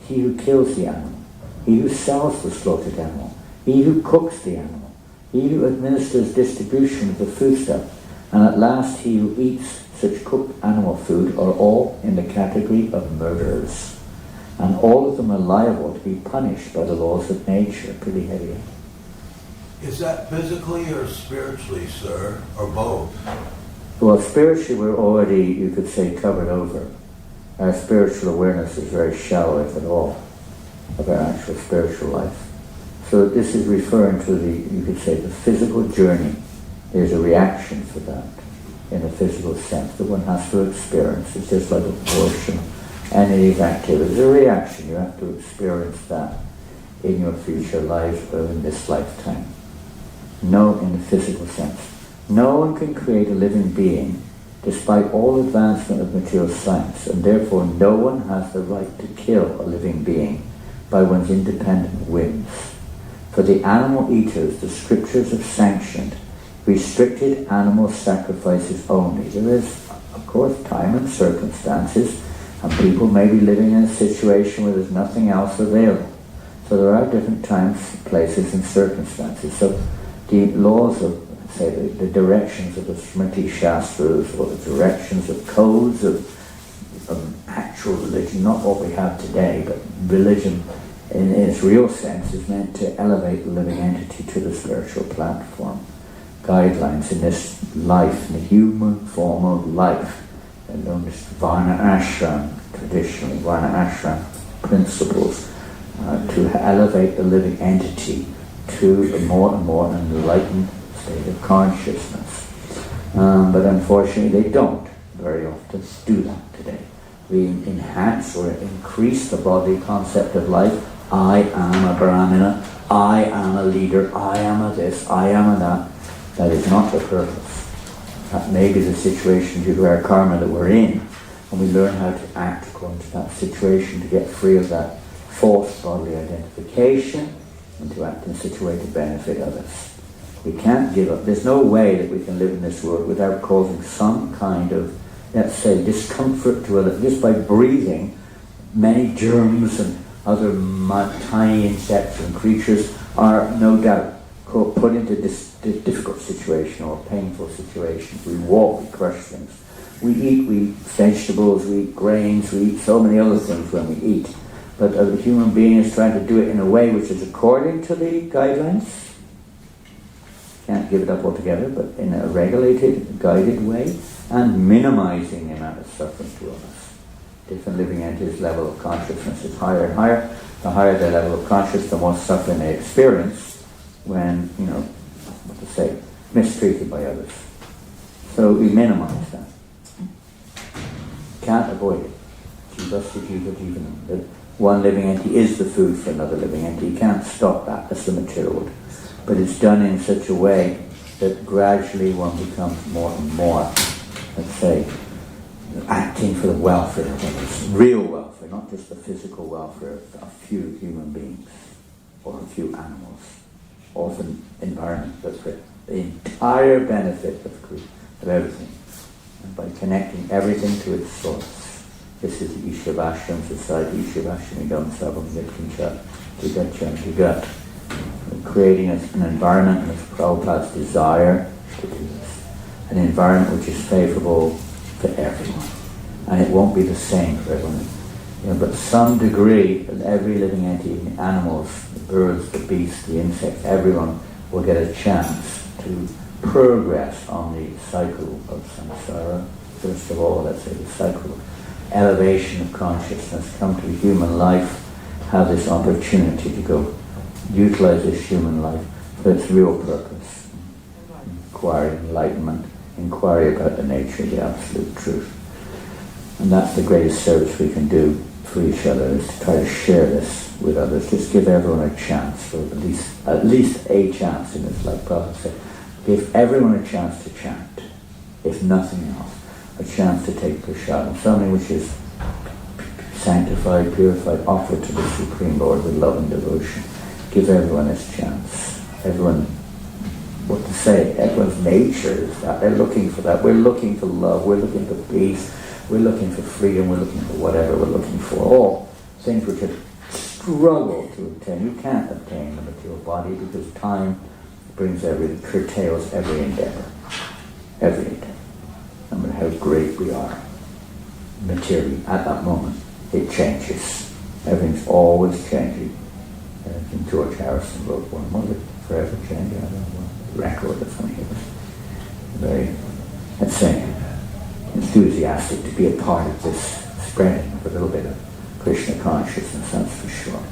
he who kills the animal, he who sells the slaughtered animal, he who cooks the animal, he who administers distribution of the foodstuff, and at last he who eats such cooked animal food are all in the category of murderers. And all of them are liable to be punished by the laws of nature. Pretty heavy. Is that physically or spiritually, sir, or both? Well, spiritually we're already, you could say, covered over. Our spiritual awareness is very shallow, if at all, of our actual spiritual life. So this is referring to the, you could say, the physical journey. There's a reaction for that in the physical sense that one has to experience. It's just like abortion, any of these activities. There's a reaction. You have to experience that in your future life or in this lifetime. No, in the physical sense. No one can create a living being despite all advancement of material science, and therefore no one has the right to kill a living being by one's independent whims. For the animal eaters, the scriptures have sanctioned restricted animal sacrifices only. There is, of course, time and circumstances, and people may be living in a situation where there's nothing else available. So there are different times, places, and circumstances. So the laws of, say, the directions of the Smriti Shastras, or the directions of codes of actual religion, not what we have today, but religion in its real sense is meant to elevate the living entity to the spiritual platform. Guidelines in this life, in the human form of life, and known as Varna Ashram, traditionally, Varna Ashram principles, to elevate the living entity to a more and more enlightened state of consciousness. But unfortunately they don't very often do that today. We enhance or increase the bodily concept of life. I am a Brahmana, I am a leader, I am a this, I am a that. That is not the purpose. That may be the situation due to our karma that we're in, and we learn how to act according to that situation to get free of that false bodily identification and to act in such a way to benefit others. We can't give up. There's no way that we can live in this world without causing some kind of, let's say, discomfort to others. Just by breathing, many germs and other tiny insects and creatures are no doubt put into this difficult situation or painful situations. We walk, we crush things. We eat vegetables, we eat grains, we eat so many other things when we eat. But a human being is trying to do it in a way which is according to the guidelines. Can't give it up altogether, but in a regulated, guided way, and minimizing the amount of suffering to others. Different living entities' level of consciousness is higher and higher. The higher their level of consciousness, the more suffering they experience when, mistreated by others. So we minimize that. Can't avoid it. That one living entity is the food for another living entity. You can't stop that. That's the material world. But it's done in such a way that gradually one becomes more and more, let's say, acting for the welfare of others. Real welfare, not just the physical welfare of a few human beings or a few animals, or the environment, but for the entire benefit of everything. And by connecting everything to its source. This is the Ishavashram society, Ishavashram Idam Sabam Yatkincha Jigatcha Jigat. Creating an environment, and it's Prabhupada's desire to do this. An environment which is favorable for everyone. And it won't be the same for everyone. But some degree of every living entity, the animals, the birds, the beasts, the insects, everyone will get a chance to progress on the cycle of samsara. First of all, let's say the cycle of elevation of consciousness, come to human life, have this opportunity to go utilize this human life for its real purpose. Inquiry, enlightenment, inquiry about the nature of the absolute truth. And that's the greatest service we can do for each other, is to try to share this with others. Just give everyone a chance, for at least a chance in this, like Prabhupada said. Give everyone a chance to chant, if nothing else. A chance to take prasad, something which is sanctified, purified, offered to the Supreme Lord with love and devotion. Give everyone his chance. Everyone, what to say, everyone's nature is that. They're looking for that. We're looking for love. We're looking for peace. We're looking for freedom. We're looking for whatever we're looking for. All things which have struggled to obtain. You can't obtain the material body because time brings curtails every endeavor. Every endeavor. No matter how great we are, materially, at that moment, it changes. Everything's always changing. And George Harrison wrote one, was it Forever Changing? I don't know what record or something. It was very, let's say, enthusiastic to be a part of this spreading of a little bit of Krishna consciousness, that's for sure.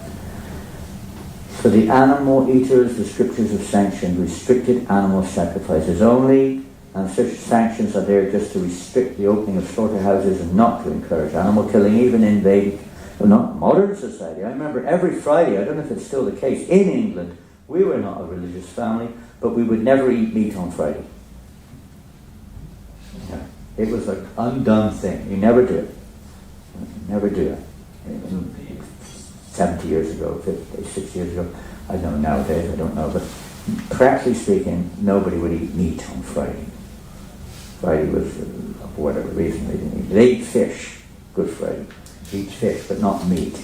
For the animal eaters, the scriptures have sanctioned restricted animal sacrifices only, and such sanctions are there just to restrict the opening of slaughterhouses and not to encourage animal killing, even in Vedic, well, not modern society. I remember every Friday, I don't know if it's still the case, in England, we were not a religious family, but we would never eat meat on Friday. Yeah. It was an undone thing. You never do it. Never do it. 70 years ago, 50, 60 years ago, I don't know nowadays, I don't know, but practically speaking, nobody would eat meat on Friday. Friday was, for whatever reason, they didn't eat. They ate fish, Good Friday. Eat fish, but not meat.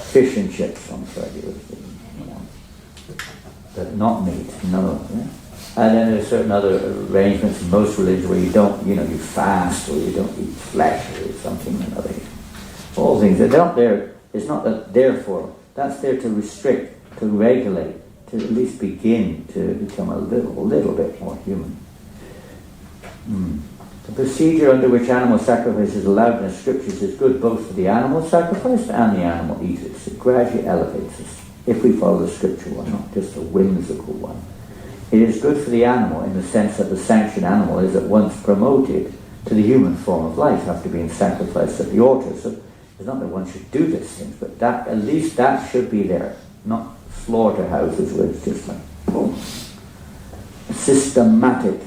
Fish and chips on Friday was, but not meat, no. Yeah? And then there's certain other arrangements in most religions where you don't, you fast or you don't eat flesh or something or another. All things, they're not there, it's not that therefore, that's there to restrict, to regulate, to at least begin to become a little bit more human. The procedure under which animal sacrifice is allowed in the scriptures is good both for the animal sacrifice and the animal eaters. It gradually elevates us, if we follow the scriptural one, not just a whimsical one. It is good for the animal in the sense that the sanctioned animal is at once promoted to the human form of life after being sacrificed at the altar. So it's not that one should do these things, but that at least that should be there, not slaughterhouses where it's just like, boom. A systematic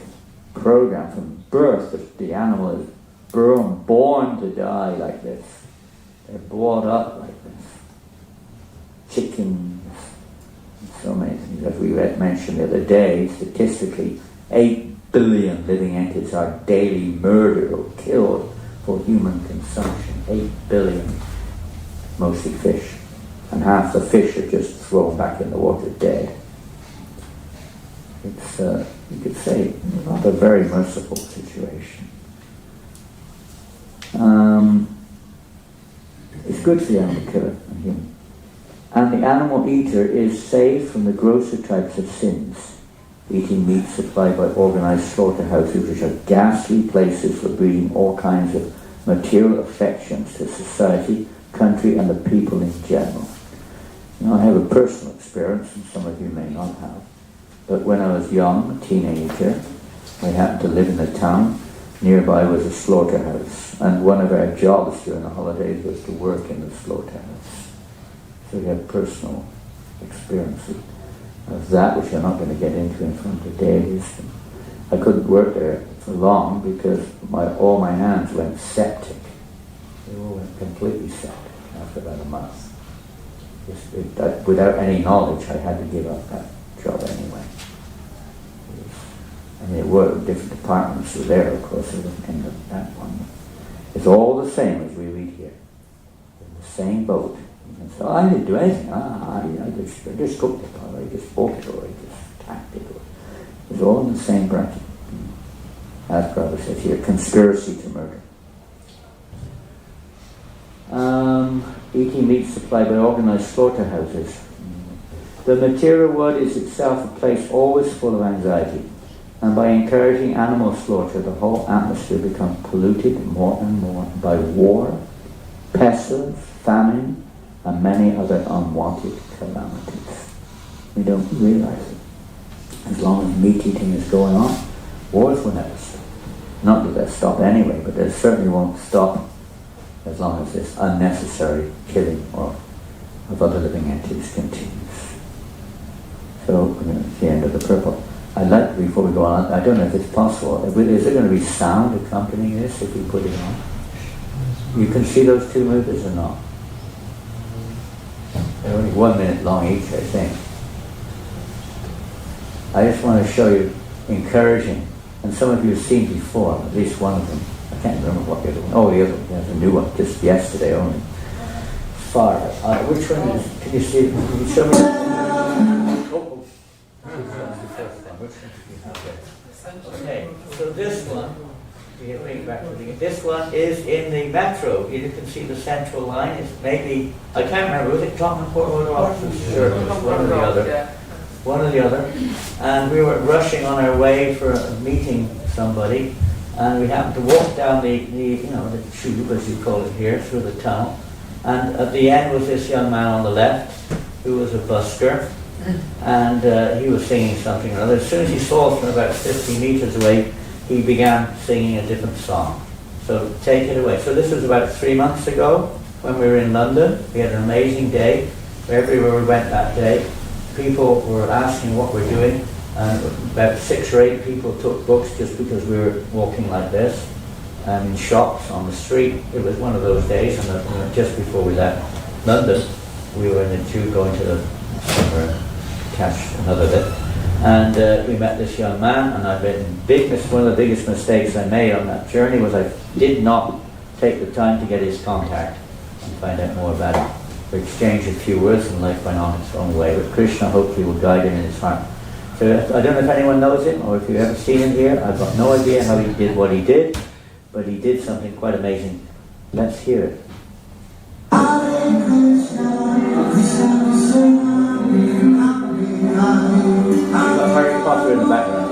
program from birth that the animal is born to die like this. They're brought up like this. Chickens, and so many things. As we mentioned the other day, statistically, 8 billion living entities are daily murdered or killed for human consumption. 8 billion, mostly fish. And half the fish are just thrown back in the water dead. It's, you could say, not a very merciful situation. It's good for the animal killer and human. And the animal eater is saved from the grosser types of sins. Eating meat supplied by organized slaughterhouses, which are ghastly places for breeding all kinds of material affections to society, country, and the people in general. I have a personal experience, and some of you may not have. But when I was young, a teenager, we happened to live in a town. Nearby was a slaughterhouse, and one of our jobs during the holidays was to work in the slaughterhouse. So we had personal experiences of that, which I'm not going to get into in front of Davies. I couldn't work there for long because all my hands went septic. They all went completely septic after about a month. Without any knowledge, I had to give up that job anyway. There were different departments were there, of course, it wasn't in that one. It's all the same as we read here. In the same boat. And so I didn't do anything. I just cooked it, or I just spoke it, or I just tacked it. It's all in the same bracket. As Prabhupada says here, conspiracy to murder. Eating meat supplied by organized slaughterhouses. The material world is itself a place always full of anxiety, and by encouraging animal slaughter, the whole atmosphere becomes polluted more and more by war, pestilence, famine, and many other unwanted calamities. We don't realize it. As long as meat eating is going on, wars will never stop. Not that they'll stop anyway, but they certainly won't stop as long as this unnecessary killing of other living entities continues. So, it's the end of the purport. I'd like, before we go on, I don't know if it's possible, is there going to be sound accompanying this if we put it on? You can see those two movies or not? They're only 1 minute long each, I think. I just want to show you encouraging, and some of you have seen before, at least one of them. I can't remember what the other one. Oh, the other one. There's a new one, just yesterday only. Far. Which one is? Can you see? Can you show me? Oh. Which one do you have there? Okay. So this one. This one is in the metro. You can see the central line. It's maybe, I can't remember, was it Tottenham Court Road or Oxford? Sure, it was one or the other. One or the other. And we were rushing on our way for a meeting somebody, and we happened to walk down the tube, as you call it here, through the tunnel. And at the end was this young man on the left, who was a busker, and he was singing something or other. As soon as he saw us from about 50 meters away, he began singing a different song. So take it away. So this was about 3 months ago when we were in London. We had an amazing day. Everywhere we went that day, people were asking what we're doing, and about 6 or 8 people took books just because we were walking like this, and in shops, on the street. It was one of those days, and just before we left London, we were in the tube going to the somewhere to catch another bit. And we met this young man, and one of the biggest mistakes I made on that journey was I did not take the time to get his contact and find out more about him. We exchanged a few words, and life went on its own way. But Krishna hopefully will guide him in his heart. So I don't know if anyone knows him, or if you've ever seen him here. I've got no idea how he did what he did, but he did something quite amazing. Let's hear it. You've got Harry Potter in the background.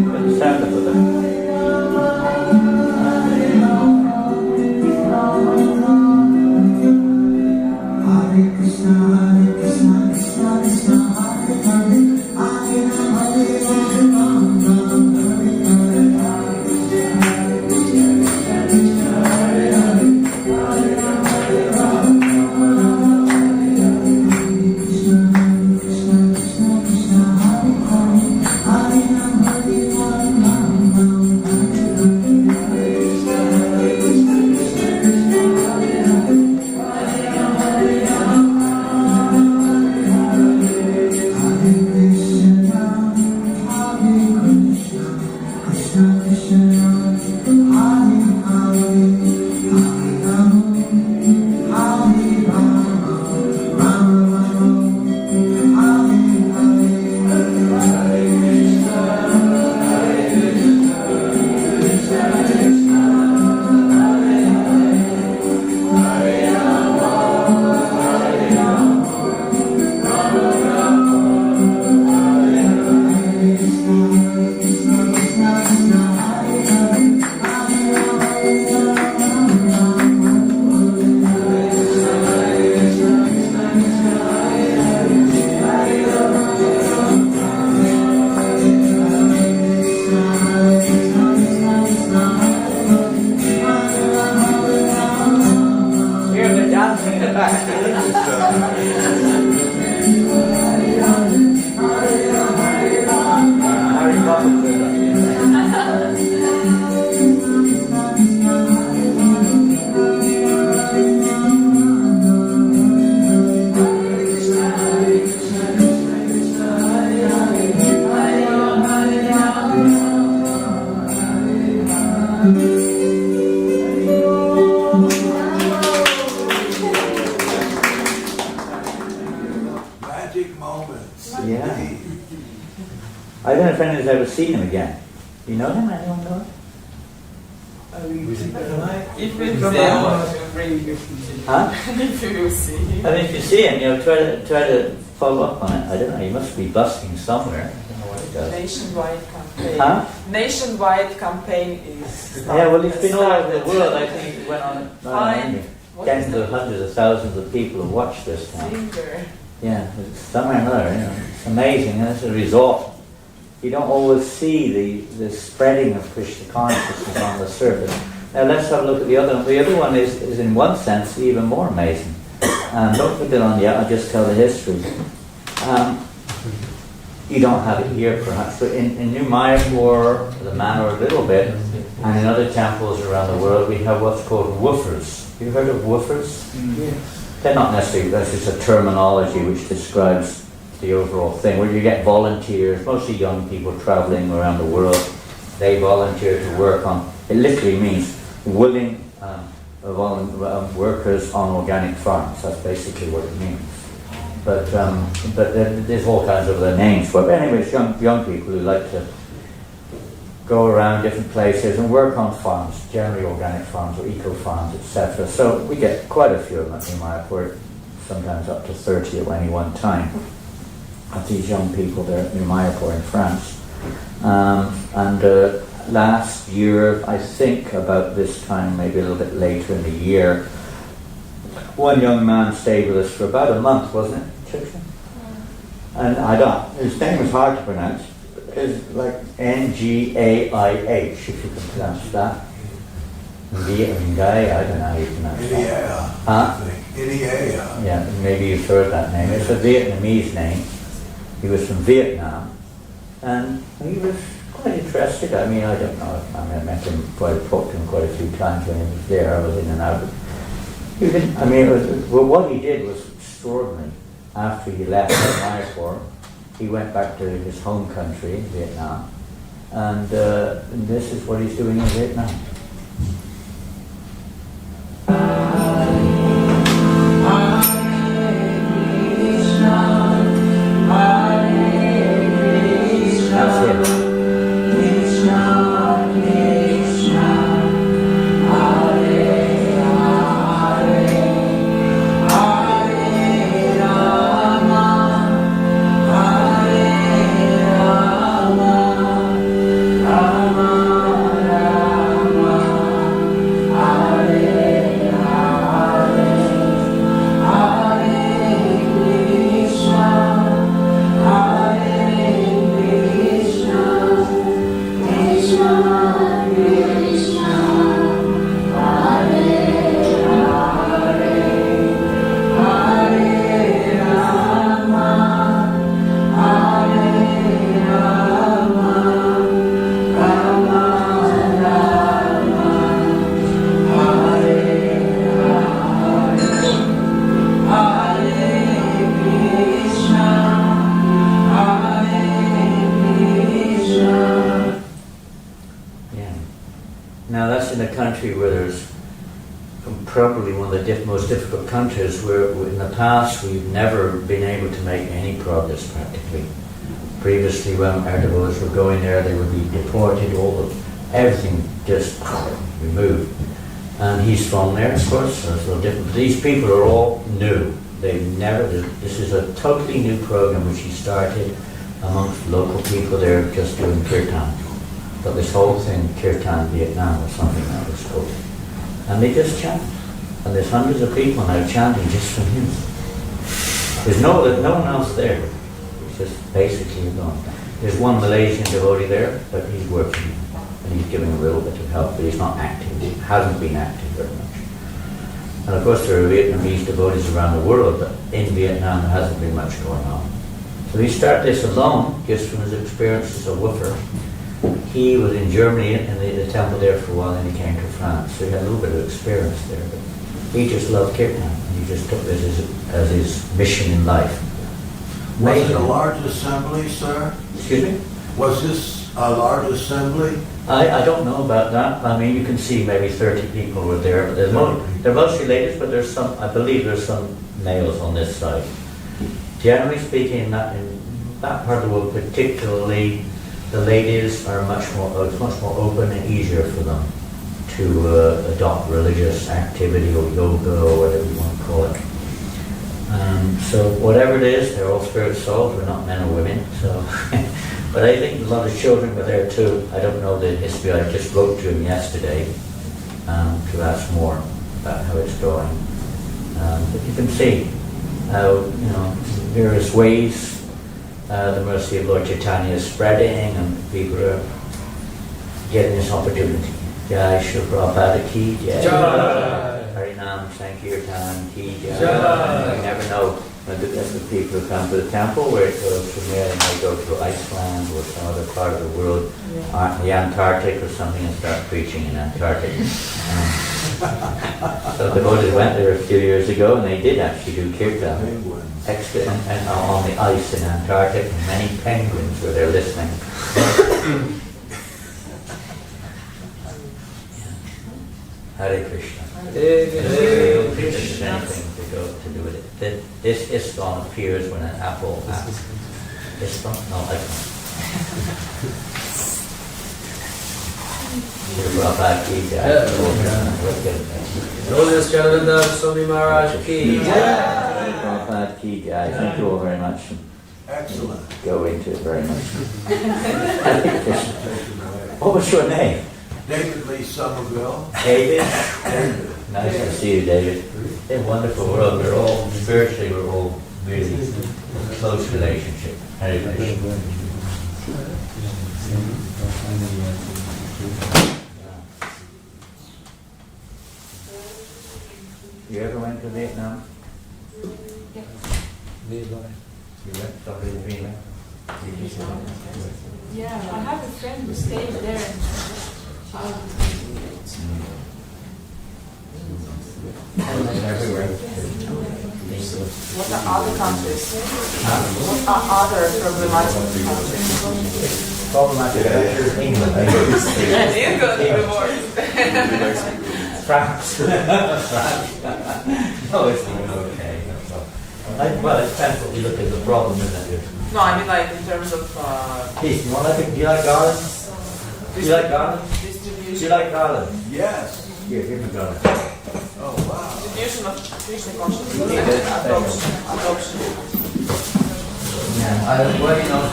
Put the sound up with it. Hare Krishna, Krishna Krishna, Hare Hare, Hare Rama, Hare Magic moments. Yeah. I don't know if anyone's ever seen him again. You know him? Anyone know him? If we will bring you. Huh? If you will see him. I mean, if you see him, try to follow up on it. I don't know. He must be busking somewhere. I don't know what he does. Nationwide campaign. Huh? Nationwide campaign is. Yeah, well, he's been all over the world. I think he went on tens of hundreds of thousands of people have watched this now. Singer. Yeah, it's somewhere or another. It's amazing. And as a result, you don't always see the spreading of Krishna consciousness on the surface. Now let's have a look at the other one. The other one is in one sense even more amazing. Don't put it on yet, I'll just tell the history. You don't have it here perhaps, but in New Mayapur, the manor a little bit, and in other temples around the world, we have what's called woofers. You heard of woofers? Yes. They're not necessarily, that's just a terminology which describes the overall thing, where you get volunteers, mostly young people traveling around the world. They volunteer to work on, it literally means willing workers on organic farms. That's basically what it means. But there's all kinds of other names for it. But anyway, it's young people who like to go around different places and work on farms, generally organic farms or eco farms, etc. So we get quite a few of them in Mayapur, sometimes up to 30 at any one time, of these young people there in Mayapur in France. Last year, I think about this time, maybe a little bit later in the year, one young man stayed with us for about a month, wasn't it, Chicken? And his name was hard to pronounce. It's like N-G-A-I-H, if you can pronounce that. Ngai, I don't know how you pronounce that. Idia. Yeah, maybe you've heard that name. It's a Vietnamese name. He was from Vietnam. And he was quite interested. I mean, I don't know. I met him, talked to him quite a few times when he was there. I was in and out. What he did was extraordinary. After he left Mayapur, he went back to his home country, Vietnam, and this is what he's doing in Vietnam. That's it. Where there's probably one of the most difficult countries where in the past we've never been able to make any progress practically. Previously when our devotees were going there, they would be deported, everything just removed. And he's from there, of course, so it's a little different. But these people are all new. This is a totally new program which he started amongst local people there just doing kirtan. But this whole thing, Kirtan Vietnam or something that was called. And they just chant. And there's hundreds of people now chanting just from him. There's no one else there. It's just basically gone. There's one Malaysian devotee there, but he's working. And he's giving a little bit of help, but he's not active. He hasn't been active very much. And of course there are Vietnamese devotees around the world, but in Vietnam there hasn't been much going on. So he started this alone, just from his experience as a woofer. He was in Germany and the temple there for a while, and he came to France. So he had a little bit of experience there. But he just loved kirtan, and he just took this as his mission in life. Was it a large assembly, sir? Excuse me? Was this a large assembly? I don't know about that. I mean, you can see maybe 30 people were there. But they're mostly ladies, but there's some. I believe there's some males on this side. Generally speaking, in that part of the world, particularly, the ladies are much more open and easier for them to adopt religious activity or yoga or whatever you want to call it. So whatever it is, they're all spirit souls. We're not men or women. So, but I think a lot of children were there too. I don't know the history. I just wrote to him yesterday to ask more about how it's going. But you can see how various ways. The mercy of Lord Chaitanya is spreading and people are getting this opportunity. Jai Shri Prabhupada ki jai. Jai. Harinam Sankirtan ki jai. Jai. You never know when the people who come to the temple where it goes from there and they go to Iceland or some other part of the world, the Antarctic or something, and start preaching in Antarctic. So the devotees went there a few years ago and they did actually do kirtan. And on the ice in Antarctic, and many penguins were there listening. Hare Krishna. Hare Krishna. Anything to go to do with it. This ISKCON appears when an apple. ISKCON? No, ISKCON. Prabhupada ki jai. Glorious Jananda Swami Maharaj ki jai. Prabhupada ki jai. Thank you all very much. Excellent. Go into it very much. What was your name? David Lee Somerville. David? Nice to see you, David. In a wonderful world, we're all, spiritually, we're all really in close relationship. Hare Krishna. You ever went to Vietnam? You went to Vietnam? Yeah, I have a friend who stayed there. Everywhere. What are other countries? What are other problematic countries? Problematic countries, England. England, the worst. France. France. No, it's not okay. Well, it depends what you look at the problem, isn't it? No, I mean like in terms of Keith, do you like garland? Do you like garland? Do distribution. you like garland? Yes. Here, give me garland. Oh, wow. Distribution of Krishna consciousness. Yeah. Adoption. Yeah, well, you know,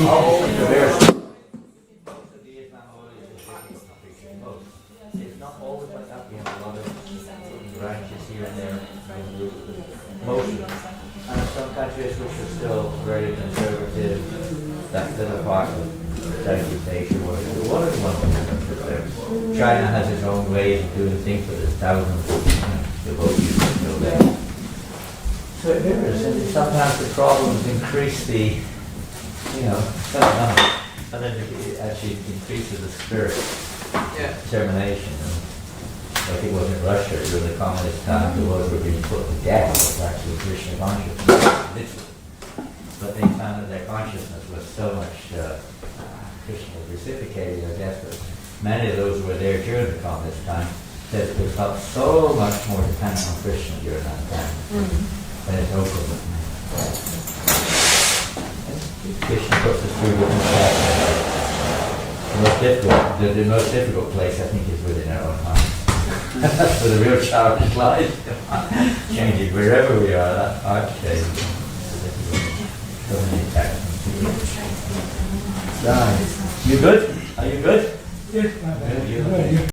all over the various. It's not always like that. We have a lot of branches here and there. Most, and some countries which are still very conservative, that little part of Southeast Asia, one of the ones there. China has its own ways of doing things, but there's thousands of devotees still there. So it varies, and sometimes the problems increase the, and then it actually increases the spirit, determination. Like it was in Russia during the communist times, the ones were being put to death was actually Krishna consciousness, literally. But they found that their consciousness was so much, Krishna was reciprocating their death, but many of those who were there during the communist time said that they felt so much more dependent on Krishna during that time. And it's over with me. Krishna puts us through different steps. The most difficult place, I think, is within our own mind. That's where the real challenge lies. Changing wherever we are, that art change. So many attachments. You good? Are you good? Yes, Good. You okay?